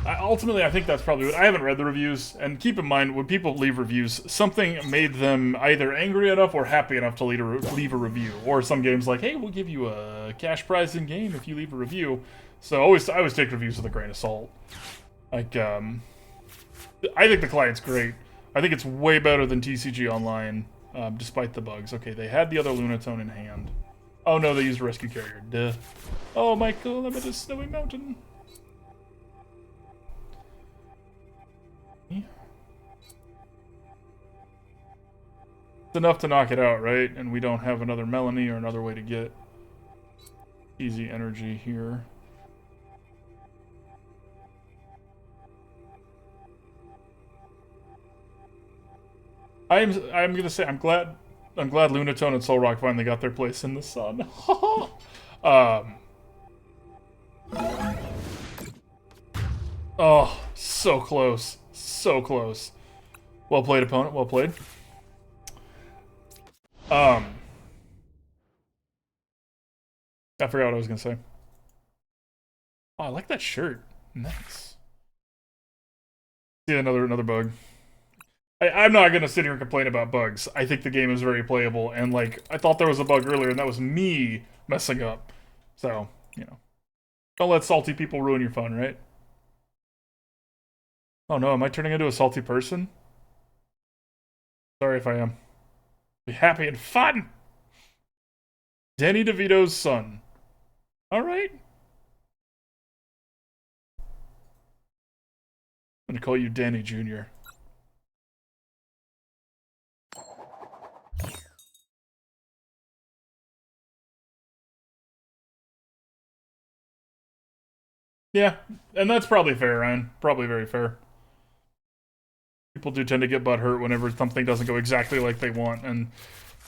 Ultimately, I think that's probably what... I haven't read the reviews, and keep in mind, when people leave reviews, something made them either angry enough or happy enough to leave a review. Or some games like, hey, we'll give you a cash prize in-game if you leave a review. So I always take reviews with a grain of salt. Like, I think the client's great. I think it's way better than TCG Online, despite the bugs. Okay, they had the other Lunatone in hand. Oh no, they used a rescue carrier. Duh. Oh my Calamitous snowy mountain. It's enough to knock it out, right? And we don't have another Melony or another way to get easy energy here. I'm gonna say I'm glad Lunatone and Solrock finally got their place in the sun. Oh, so close. So close. Well played, opponent. Well played. I forgot what I was gonna say. Oh, I like that shirt. Nice. Yeah, another bug. I'm not gonna sit here and complain about bugs. I think the game is very playable, and like I thought there was a bug earlier, and that was me messing up. So, you know, don't let salty people ruin your fun, right? Oh no, am I turning into a salty person? Sorry if I am. Be happy and fun. Danny DeVito's son. All right. I'm gonna call you Danny Jr. Yeah, and that's probably fair, Ryan. Probably very fair. People do tend to get butthurt whenever something doesn't go exactly like they want, and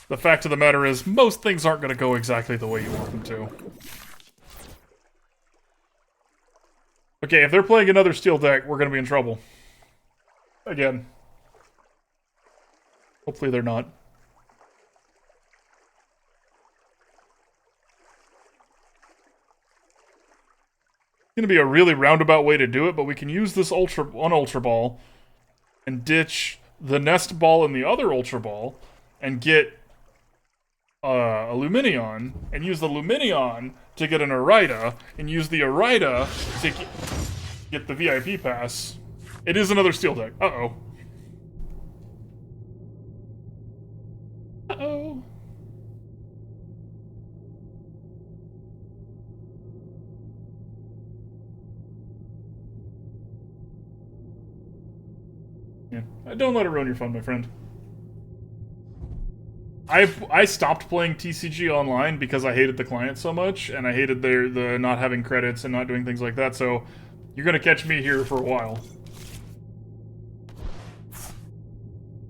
the fact of the matter is, most things aren't going to go exactly the way you want them to. Okay, if they're playing another steel deck, we're going to be in trouble. Again. Hopefully they're not. It's going to be a really roundabout way to do it, but we can use this Ultra Ball and ditch the Nest Ball and the other Ultra Ball and get a Lumineon and use the Lumineon to get an Irida and use the Irida to get the VIP Pass. It is another steel deck. Uh-oh. Uh-oh. Yeah. Don't let it ruin your fun, my friend. I stopped playing TCG online because I hated the client so much, and I hated the not having credits and not doing things like that, so you're gonna catch me here for a while.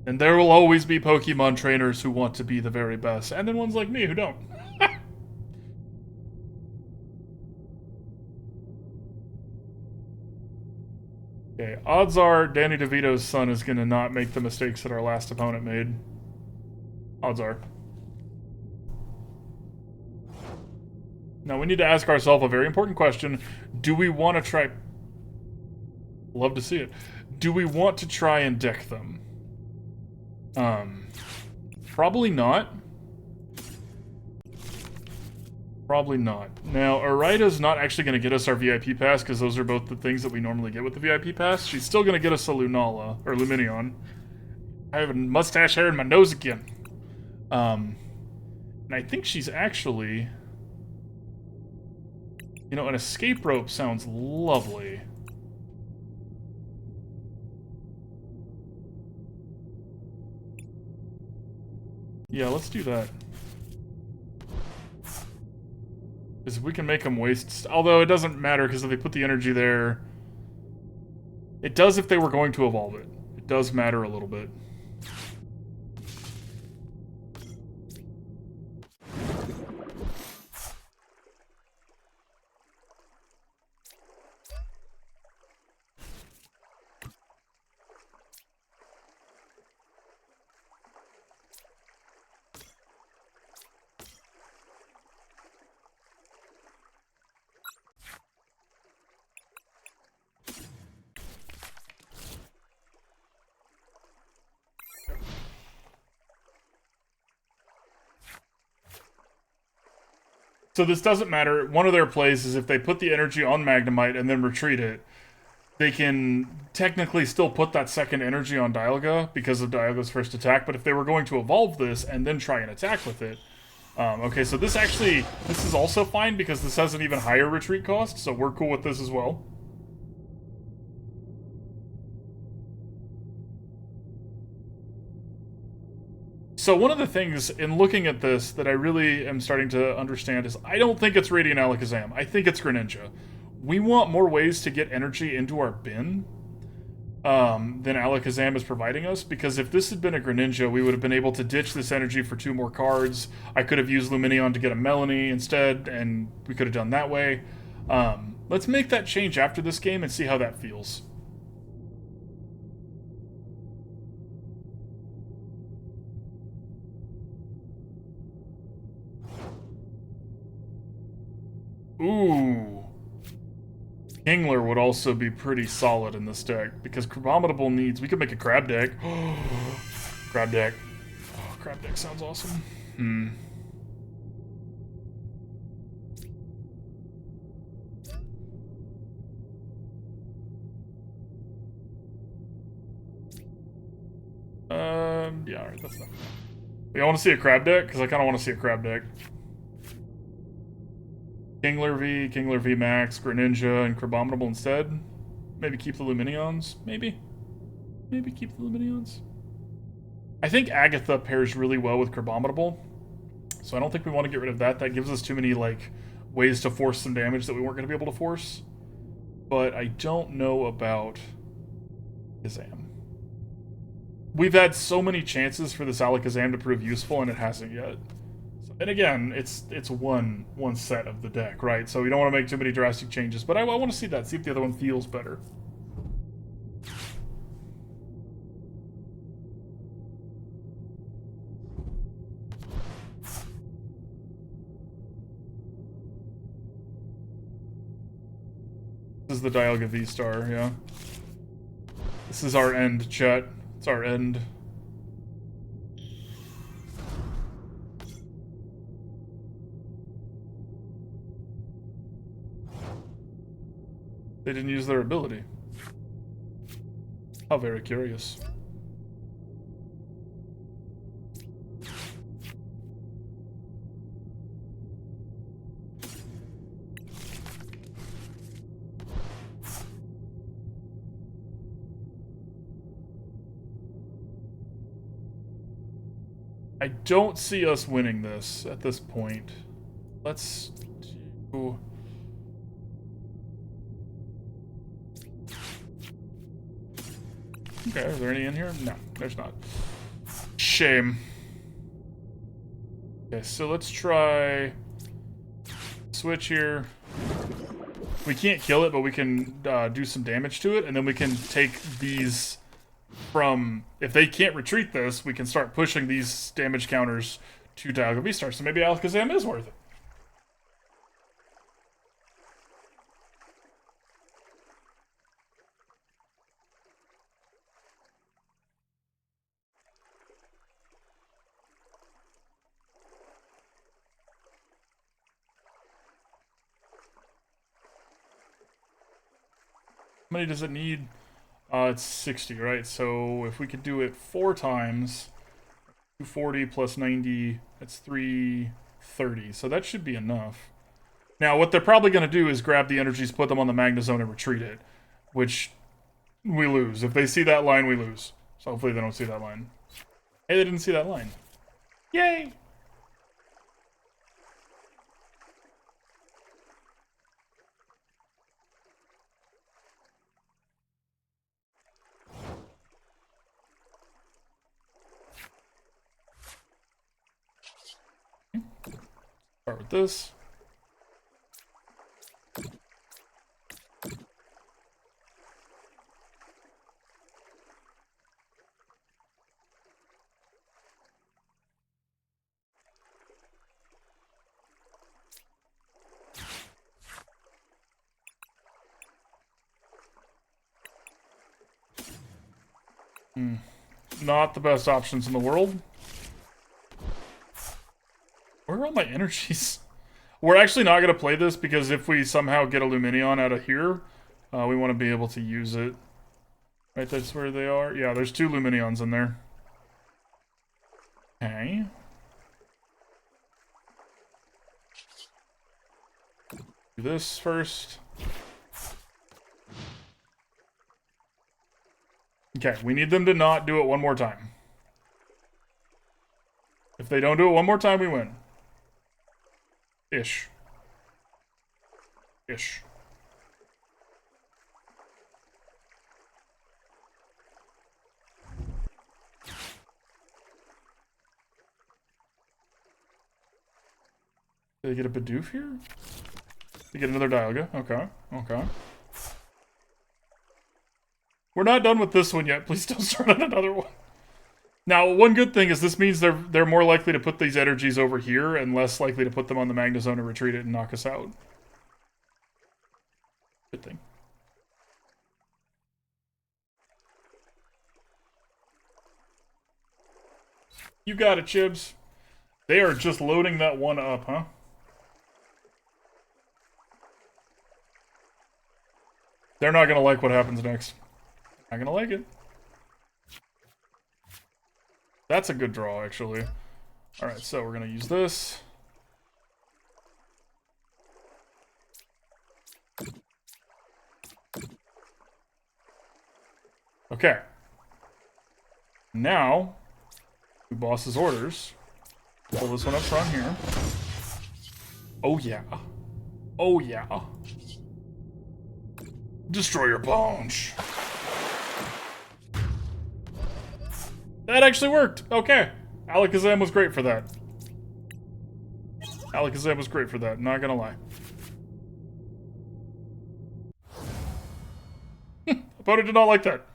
And there will always be Pokemon trainers who want to be the very best, and then ones like me who don't. Okay, odds are Danny DeVito's son is gonna not make the mistakes that our last opponent made. Odds are. Now we need to ask ourselves a very important question. Do we want to try... Love to see it. Do we want to try and deck them? Probably not. Probably not. Now, Irida's not actually going to get us our VIP Pass, because those are both the things that we normally get with the VIP Pass. She's still going to get us a Lunala, or Lumineon. I have a mustache hair in my nose again. And I think she's actually... You know, an Escape Rope sounds lovely. Yeah, let's do that. Because we can make them waste... Although it doesn't matter, because if they put the energy there... It does if they were going to evolve it. It does matter a little bit. So this doesn't matter. One of their plays is if they put the energy on Magnemite and then retreat it, they can technically still put that second energy on Dialga because of Dialga's first attack, but if they were going to evolve this and then try and attack with it... okay, so this is also fine because this has an even higher retreat cost, so we're cool with this as well. So one of the things in looking at this that I really am starting to understand is I don't think it's Radiant Alakazam. I think it's Greninja. We want more ways to get energy into our bin than Alakazam is providing us, because if this had been a Greninja, we would have been able to ditch this energy for 2 more cards. I could have used Lumineon to get a Melony instead, and we could have done that way. Let's make that change after this game and see how that feels. Ooh. Kingler would also be pretty solid in this deck, because Crabominable needs... We could make a Crab deck. Crab deck. Oh, Crab deck sounds awesome. Yeah, alright, that's enough. I want to see a Crab deck, because I kind of want to see a Crab deck. Kingler V Max, Greninja, and Crabominable instead. Maybe keep the Lumineons. Maybe keep the Lumineons. I think Agatha pairs really well with Crabominable, so I don't think we want to get rid of that. That gives us too many, like, ways to force some damage that we weren't going to be able to force. But I don't know about Alakazam. We've had so many chances for this Alakazam to prove useful, and it hasn't yet. And again, it's one set of the deck, right? So we don't want to make too many drastic changes, but I want to see that, see if the other one feels better. This is the Dialga V-Star, yeah. This is our end, chat. It's our end. They didn't use their ability. How very curious. I don't see us winning this at this point. Let's do... Okay, is there any in here? No, there's not. Shame. Okay, so let's try... Switch here. We can't kill it, but we can do some damage to it, and then we can take these from... If they can't retreat this, we can start pushing these damage counters to Dialga V-Star, so maybe Alakazam is worth it. How many does it need? It's 60, right? So if we could do it 4 times, 240 plus 90, that's 330. So that should be enough. Now, what they're probably going to do is grab the energies, put them on the Magnezone, and retreat it, which we lose. If they see that line, we lose. So hopefully they don't see that line. Hey, they didn't see that line. Yay! Start with this. Not the best options in the world. Where are all my energies? We're actually not going to play this because if we somehow get a Lumineon out of here, we want to be able to use it. Right, that's where they are. Yeah, there's 2 Lumineons in there. Okay. Do this first. Okay, we need them to not do it one more time. If they don't do it one more time, we win. Ish. Ish. Did they get a Bidoof here? They get another Dialga. Okay, okay. We're not done with this one yet. Please don't start on another one. Now, one good thing is this means they're more likely to put these energies over here and less likely to put them on the Magnezone and retreat it and knock us out. Good thing. You got it, Chibs. They are just loading that one up, huh? They're not gonna like what happens next. Not gonna like it. That's a good draw, actually. Alright, so we're gonna use this. Okay. Now, do boss's orders. Pull this one up front here. Oh yeah. Oh yeah. Destroy your bones. That actually worked. Okay. Alakazam was great for that. Alakazam was great for that, not gonna lie. Opponent did not like that.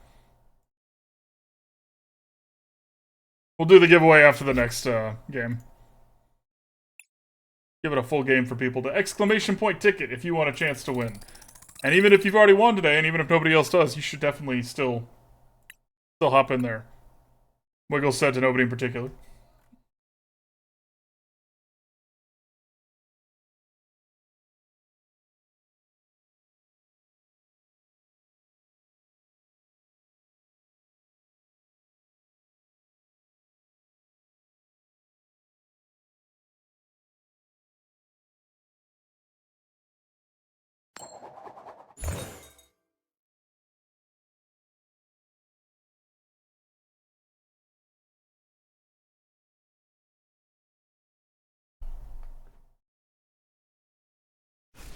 We'll do the giveaway after the next game. Give it a full game for people to exclamation point ticket if you want a chance to win. And even if you've already won today, and even if nobody else does, you should definitely still hop in there. Wiggle said to nobody in particular.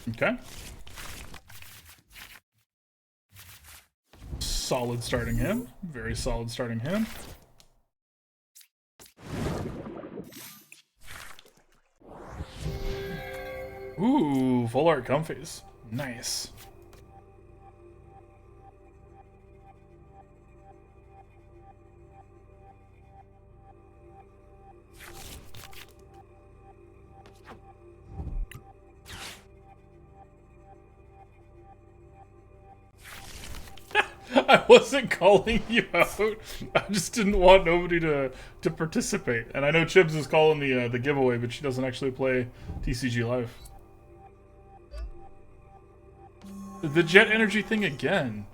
Okay. Solid starting hand. Very solid starting hand. Ooh, full art comfies. Nice. I wasn't calling you out. I just didn't want nobody to participate. And I know Chibs is calling the giveaway, but she doesn't actually play TCG Live. The jet energy thing again.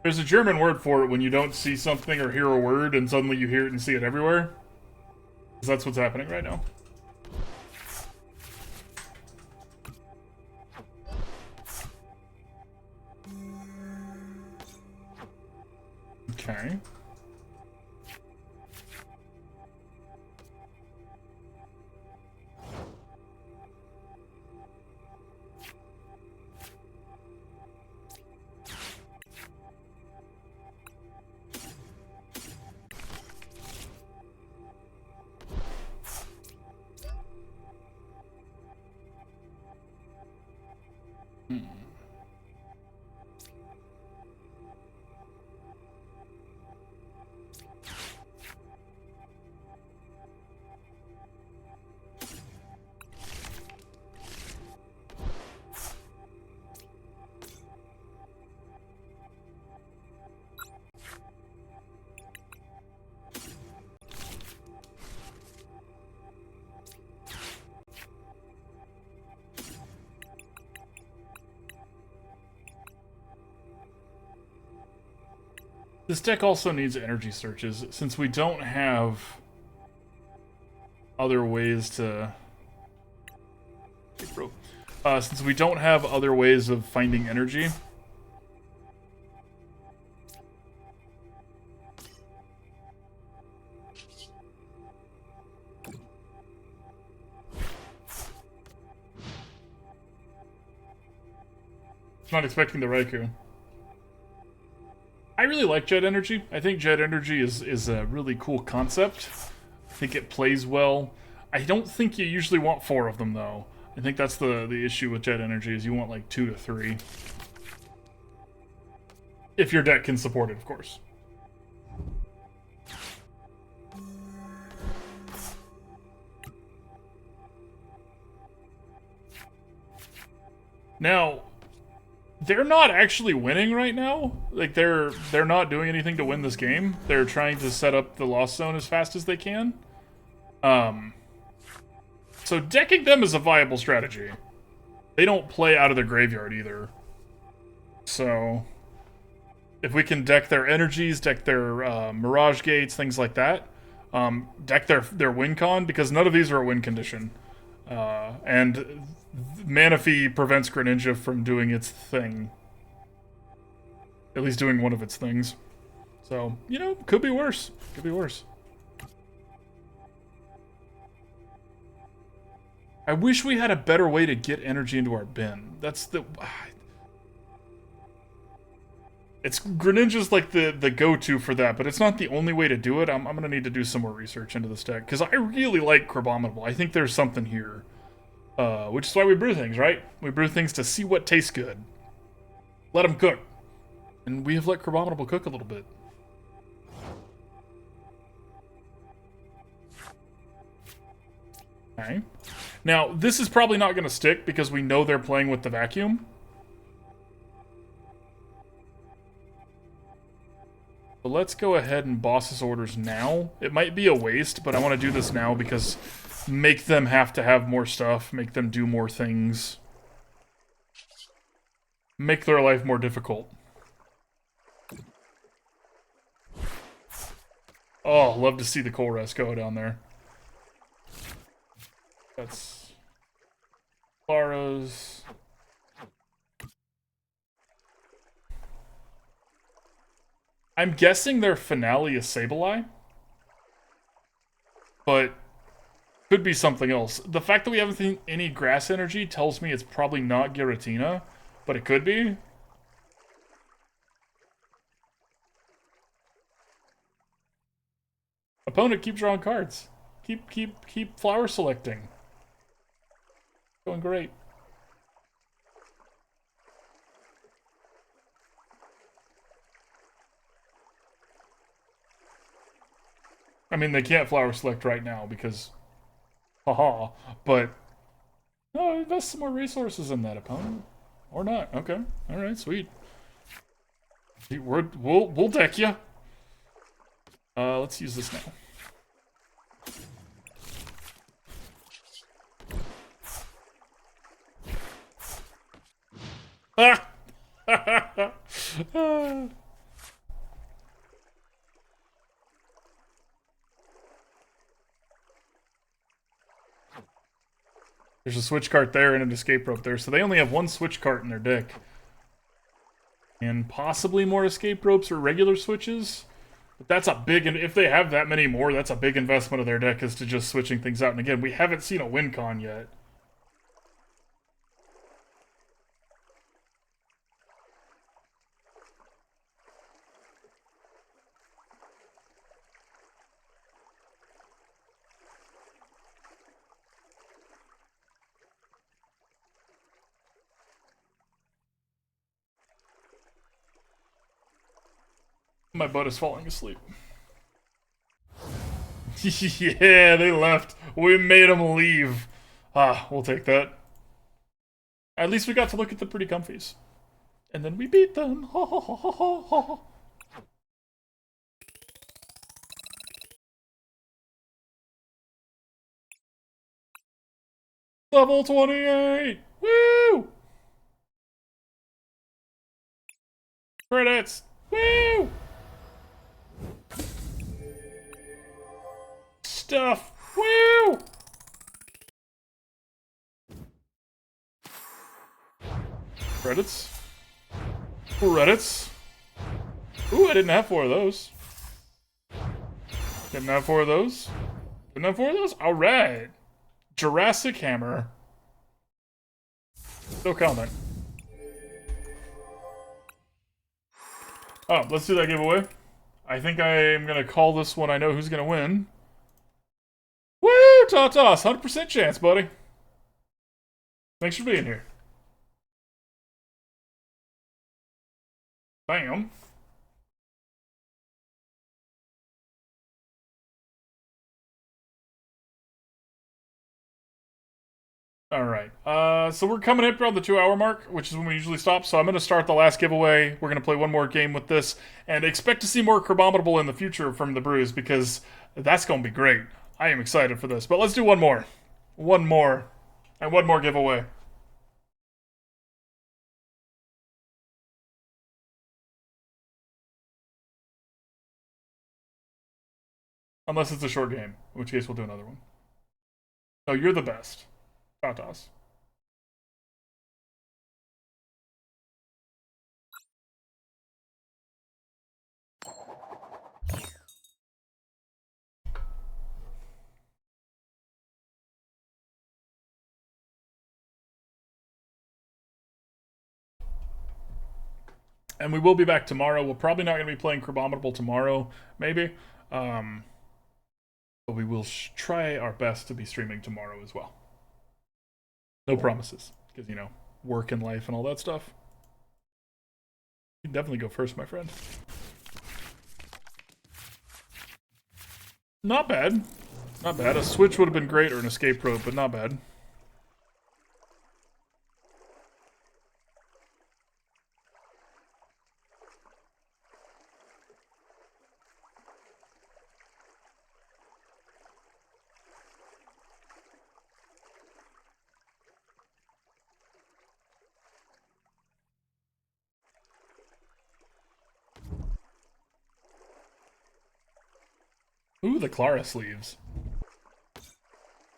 There's a German word for it when you don't see something or hear a word and suddenly you hear it and see it everywhere. 'Cause that's what's happening right now. Okay. This deck also needs energy searches, since we don't have other ways to... since we don't have other ways of finding energy. Not expecting the Raikou. I really like Jet Energy. I think Jet Energy is a really cool concept. I think it plays well. I don't think you usually want 4 of them, though. I think that's the issue with Jet Energy, is you want like 2 to 3. If your deck can support it, of course. Now, they're not actually winning right now. Like they're not doing anything to win this game. They're trying to set up the lost zone as fast as they can. So decking them is a viable strategy. They don't play out of their graveyard either. So if we can deck their energies, deck their Mirage Gates, things like that, deck their win con, because none of these are a win condition. And Manaphy prevents Greninja from doing its thing. At least doing one of its things. So, you know, could be worse. Could be worse. I wish we had a better way to get energy into our bin. That's the... It's Greninja's like the go-to for that, but it's not the only way to do it. I'm gonna need to do some more research into this deck, because I really like Crabominable. I think there's something here. Which is why we brew things, right? We brew things to see what tastes good. Let them cook. And we have let Crabominable cook a little bit. Okay. Now, this is probably not going to stick because we know they're playing with the vacuum. But let's go ahead and boss's orders now. It might be a waste, but I want to do this now because make them have to have more stuff, make them do more things. Make their life more difficult. Oh, love to see the Colress go down there. That's Clara's. I'm guessing their finale is Sableye. But could be something else. The fact that we haven't seen any grass energy tells me it's probably not Giratina, but it could be. Opponent, keep drawing cards. Keep flower selecting. Going great. I mean, they can't flower select right now because, haha. But no, invest some more resources in that, opponent, or not. Okay, all right, sweet. We'll deck you. Let's use this now. Ah! There's a switch cart there and an escape rope there, so they only have one switch cart in their deck. And possibly more escape ropes or regular switches. But that's a big, and if they have that many more, that's a big investment of their deck, is to just switching things out. And again, we haven't seen a win con yet. My butt is falling asleep. Yeah, they left. We made them leave. Ah, we'll take that. At least we got to look at the pretty comfies. And then we beat them. Ha ha ha ha ha. Level 28! Woo! Credits! Woo! Stuff! Woo! Credits. Credits. Ooh, I didn't have 4 of those. Didn't have 4 of those. Didn't have 4 of those? Alright. Jurassic Hammer. No comment. Oh, let's do that giveaway. I think I'm gonna call this one. I know who's gonna win. Woo! Toss! 100% chance, buddy. Thanks for being here. Bam. Alright, so we're coming in around the 2-hour mark, which is when we usually stop, so I'm going to start the last giveaway. We're going to play one more game with this, and expect to see more Crabominable in the future from the brews, because that's going to be great. I am excited for this, but let's do one more. One more. And one more giveaway. Unless it's a short game, in which case we'll do another one. No, you're the best. Tatas. And we will be back tomorrow. We're probably not going to be playing Crabominable tomorrow, maybe. But we will try our best to be streaming tomorrow as well. No promises, because, you know, work and life and all that stuff. You can definitely go first, my friend. Not bad. Not bad. A switch would have been great, or an escape rope, but not bad. Ooh, the Clara sleeves.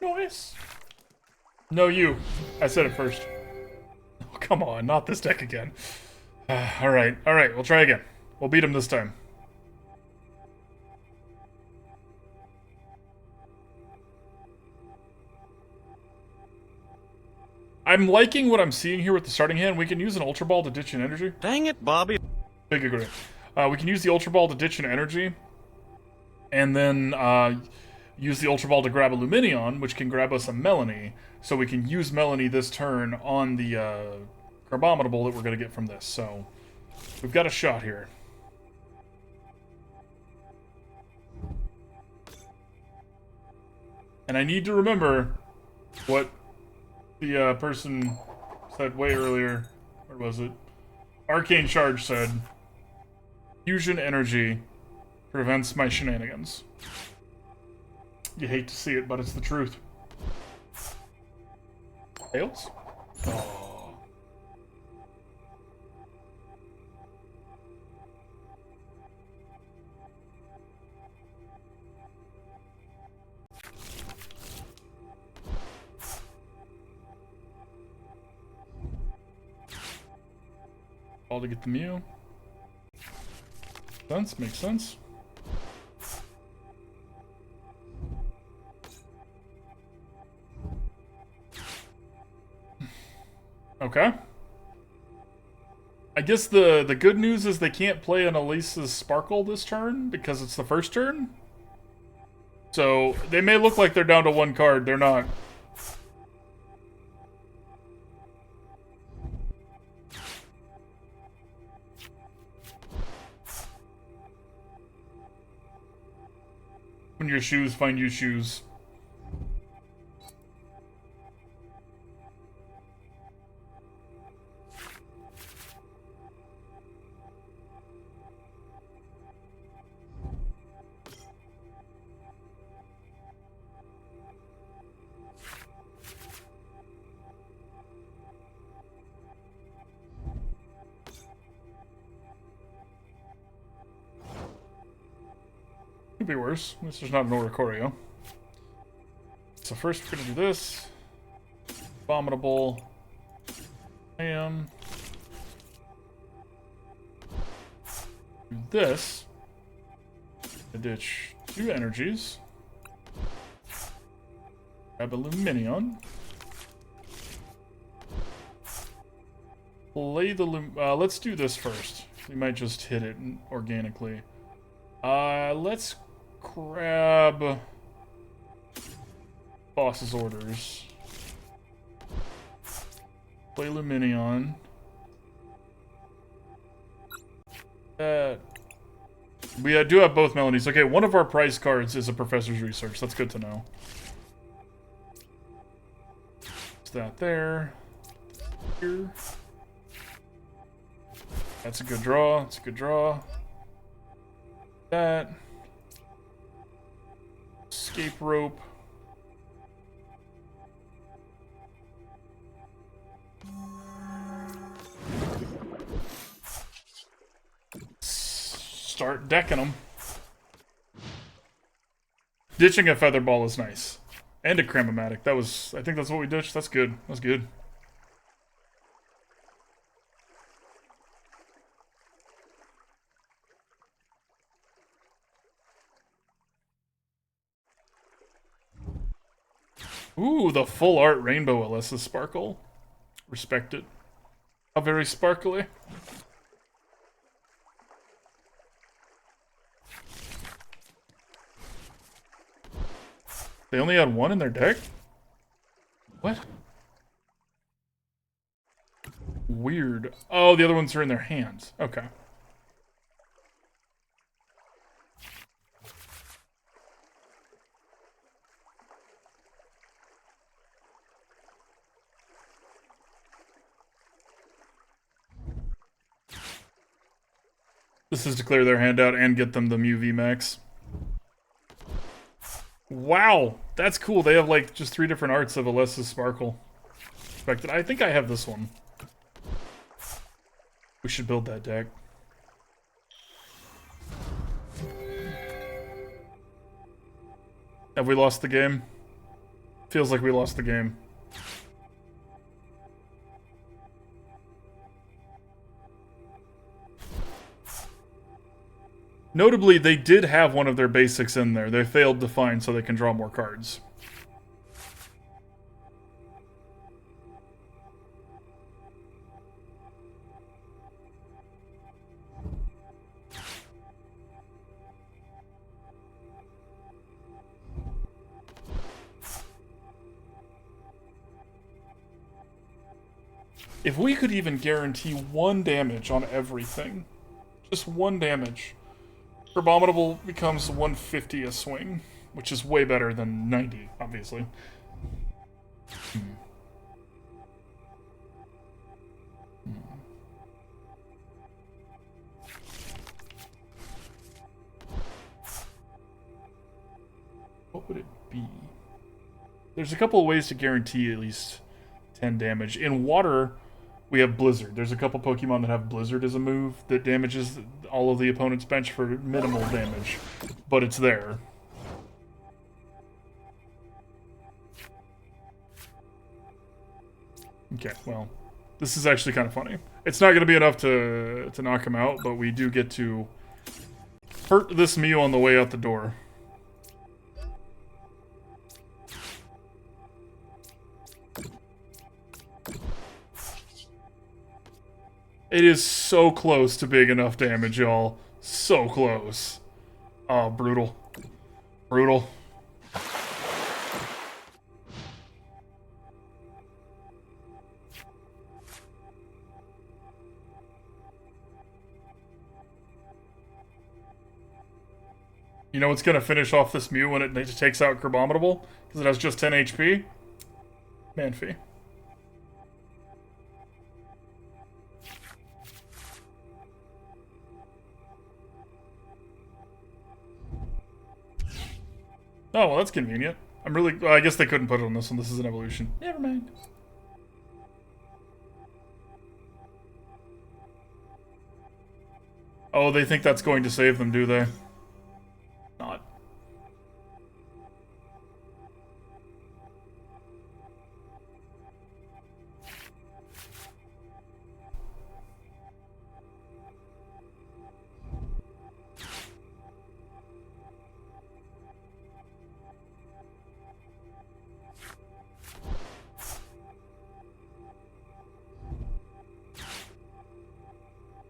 Nice. No, you. I said it first. Oh, come on, not this deck again. Alright, we'll try again. We'll beat him this time. I'm liking what I'm seeing here with the starting hand. We can use an Ultra Ball to ditch an energy. Dang it, Bobby. Big agree. We can use the Ultra Ball to ditch an energy. And then use the Ultra Ball to grab a Lumineon, which can grab us a Melony. So we can use Melony this turn on the Crabominable that we're going to get from this. So we've got a shot here. And I need to remember what the person said way earlier. Where was it? Arcane Charge said, Fusion Energy prevents my shenanigans. You hate to see it, but it's the truth. Tails? Oh. All to get the Mew. Makes sense. Okay. I guess the good news is they can't play an Elisa's Sparkle this turn because it's the first turn. So they may look like they're down to one card. They're not. When your shoes find you shoes. Could be worse. At least there's not an Oricorio. So first we're gonna do this. Abominable. Do this. I ditch 2 energies. Grab a Lumineon. Play the let's do this first. We might just hit it organically. Let's grab Boss's Orders. Play Lumineon. We do have both Melonies. Okay, one of our prize cards is a Professor's Research. That's good to know. that there. Here. That's a good draw. That's a good draw. That. Escape rope. Start decking them. Ditching a feather ball is nice. And a Crabominable. That was, I think that's what we ditched. That's good. That's good. Ooh, the full art rainbow Alessa Sparkle. Respect it. How very sparkly. They only had one in their deck? What? Weird. Oh, the other ones are in their hands. Okay. This is to clear their hand out and get them the Mew VMAX. Wow, that's cool. They have like just 3 different arts of Alessa's Sparkle. Expected. I think I have this one. We should build that deck. Have we lost the game? Feels like we lost the game. Notably, they did have one of their basics in there. They failed to find so they can draw more cards. If we could even guarantee 1 damage on everything, just 1 damage, Crabominable becomes 150 a swing, which is way better than 90, obviously. What would it be? There's a couple of ways to guarantee at least 10 damage. In water, we have Blizzard. There's a couple Pokemon that have Blizzard as a move that damages all of the opponent's bench for minimal damage, but it's there. Okay, well, this is actually kind of funny. It's not going to be enough to knock him out, but we do get to hurt this Mew on the way out the door. It is so close to big enough damage, y'all. So close. Oh, brutal. Brutal. You know what's going to finish off this Mew when it takes out Crabominable? Because it has just 10 HP? Manaphy. Oh, well, that's convenient. Well, I guess they couldn't put it on this one. This is an evolution. Never mind. Oh, they think that's going to save them, do they? Not.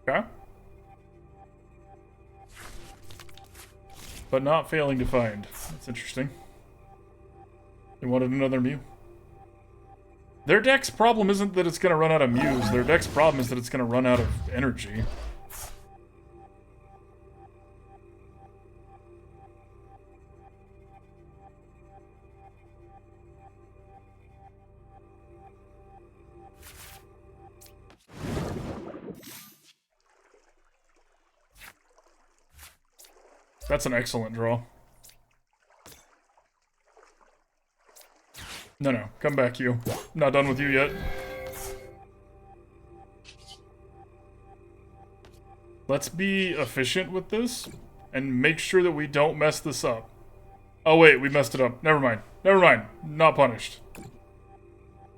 Okay. But not failing to find. That's interesting. They wanted another Mew. Their deck's problem isn't that it's going to run out of Mews. Their deck's problem is that it's going to run out of energy. That's an excellent draw. No, come back, you. Not done with you yet. Let's be efficient with this and make sure that we don't mess this up. Oh wait, we messed it up. Never mind. Never mind. Not punished.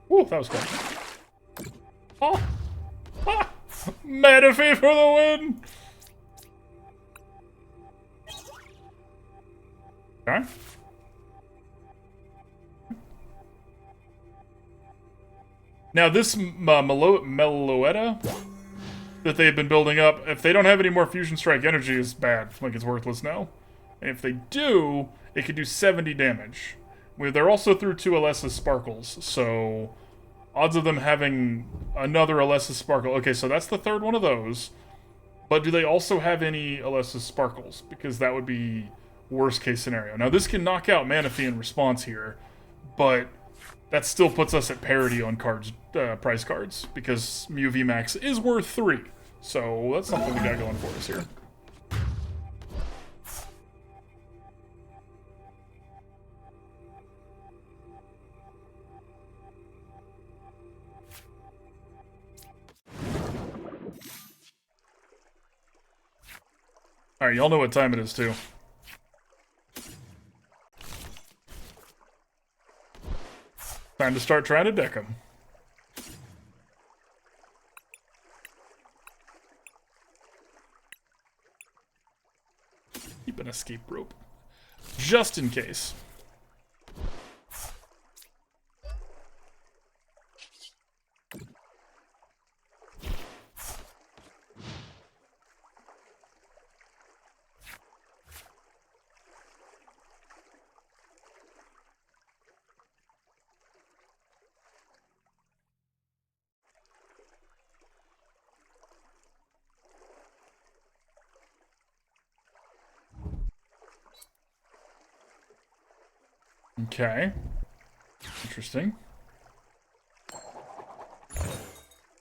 Woo, that was good. Oh! Ah! Manaphy for the win! Okay. Now this Meloetta that they've been building up, if they don't have any more Fusion Strike energy, is bad. Like, it's worthless now. And if they do, it could do 70 damage. They're also through 2 Alessa's Sparkles, so odds of them having another Alessa's Sparkle. Okay, so that's the third one of those. But do they also have any Alessa's Sparkles? Because that would be worst case scenario. Now, this can knock out Manaphy in response here, but that still puts us at parity on cards, prize cards, because Mew VMAX is worth 3. So that's something we got going for us here. Alright, y'all know what time it is, too. Time to start trying to deck them. Keep an escape rope. Just in case. Okay. Interesting.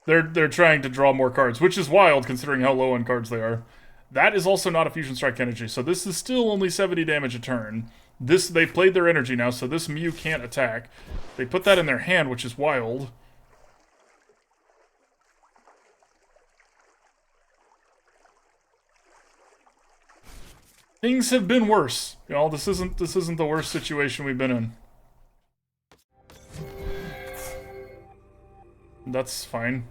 They're trying to draw more cards, which is wild considering how low on cards they are. That is also not a Fusion Strike energy, so this is still only 70 damage a turn. They played their energy now, so this Mew can't attack. They put that in their hand, which is wild. Things have been worse. Y'all, this isn't the worst situation we've been in. That's fine.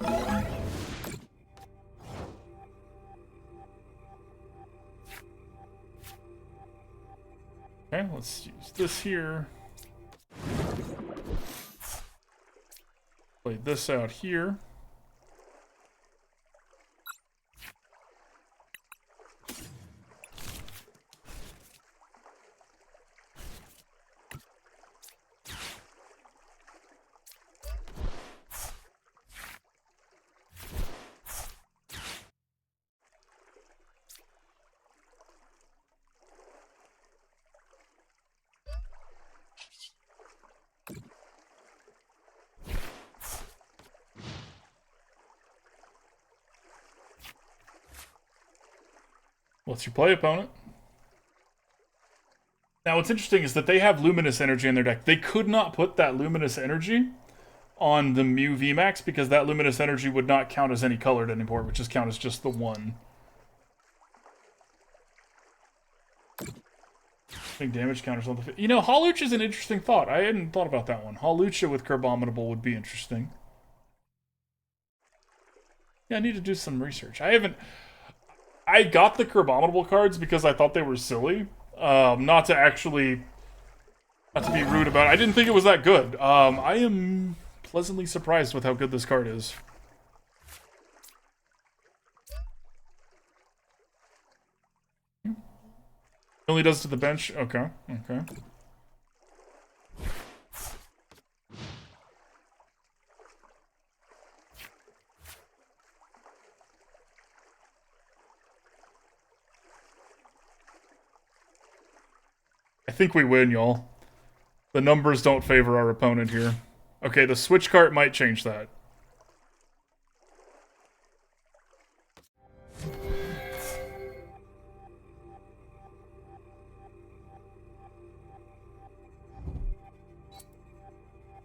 Okay, let's use this here. Play this out here. What's your play, opponent? Now, what's interesting is that they have Luminous Energy in their deck. They could not put that Luminous Energy on the Mew VMAX because that Luminous Energy would not count as any colored anymore, which just count as just the one. Big damage counters on the... You know, Hawlucha is an interesting thought. I hadn't thought about that one. Hawlucha with Crabominable would be interesting. Yeah, I need to do some research. I got the Crabominable cards because I thought they were silly. Not to be rude about it. I didn't think it was that good. I am pleasantly surprised with how good this card is. It only does to the bench? Okay, okay. I think we win, y'all. The numbers don't favor our opponent here. Okay, the switch cart might change that.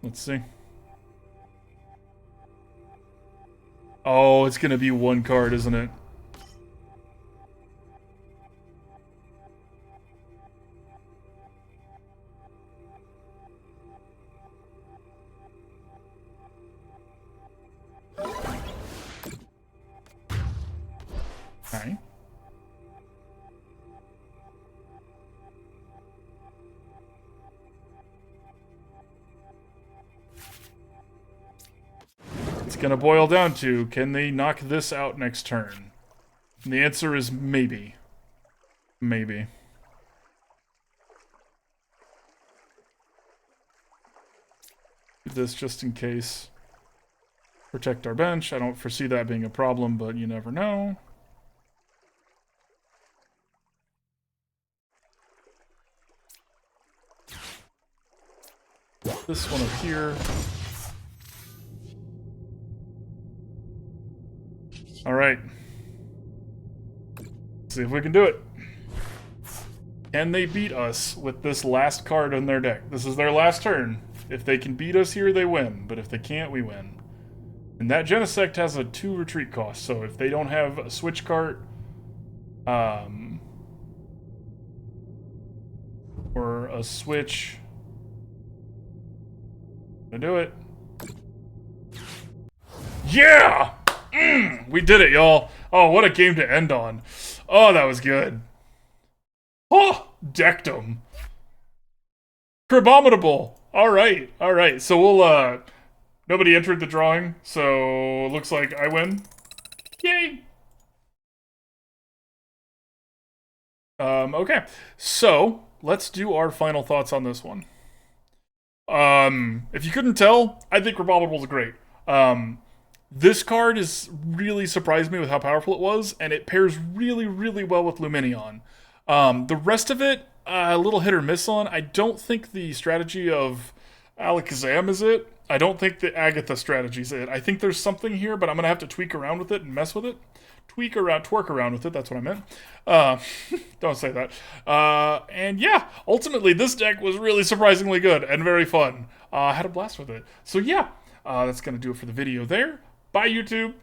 Let's see. Oh, it's gonna be one card, isn't it? Okay. It's gonna boil down to, can they knock this out next turn? And the answer is maybe. Maybe. Do this just in case. Protect our bench. I don't foresee that being a problem, but you never know. This one up here. Alright. See if we can do it. Can they beat us with this last card on their deck? This is their last turn. If they can beat us here, they win. But if they can't, we win. And that Genesect has a 2 retreat cost, so if they don't have a switch cart, or a switch, gonna do it. Yeah! We did it, y'all. Oh, what a game to end on. Oh, that was good. Oh, decked him. Crabominable. Alright, alright. So we'll, nobody entered the drawing, so it looks like I win. Yay! Okay. So, let's do our final thoughts on this one. If you couldn't tell, I think Crabominable is great. This card is really surprised me with how powerful it was, and it pairs really, really well with Lumineon. The rest of it, a little hit or miss on. I don't think the strategy of Alakazam is it. I don't think the Agatha strategy is it. I think there's something here, but I'm going to have to tweak around with it and mess with it. Twerk around with it, that's what I meant. Don't say that. And yeah, ultimately, this deck was really surprisingly good and very fun. I had a blast with it. So yeah, that's going to do it for the video there. Bye, YouTube.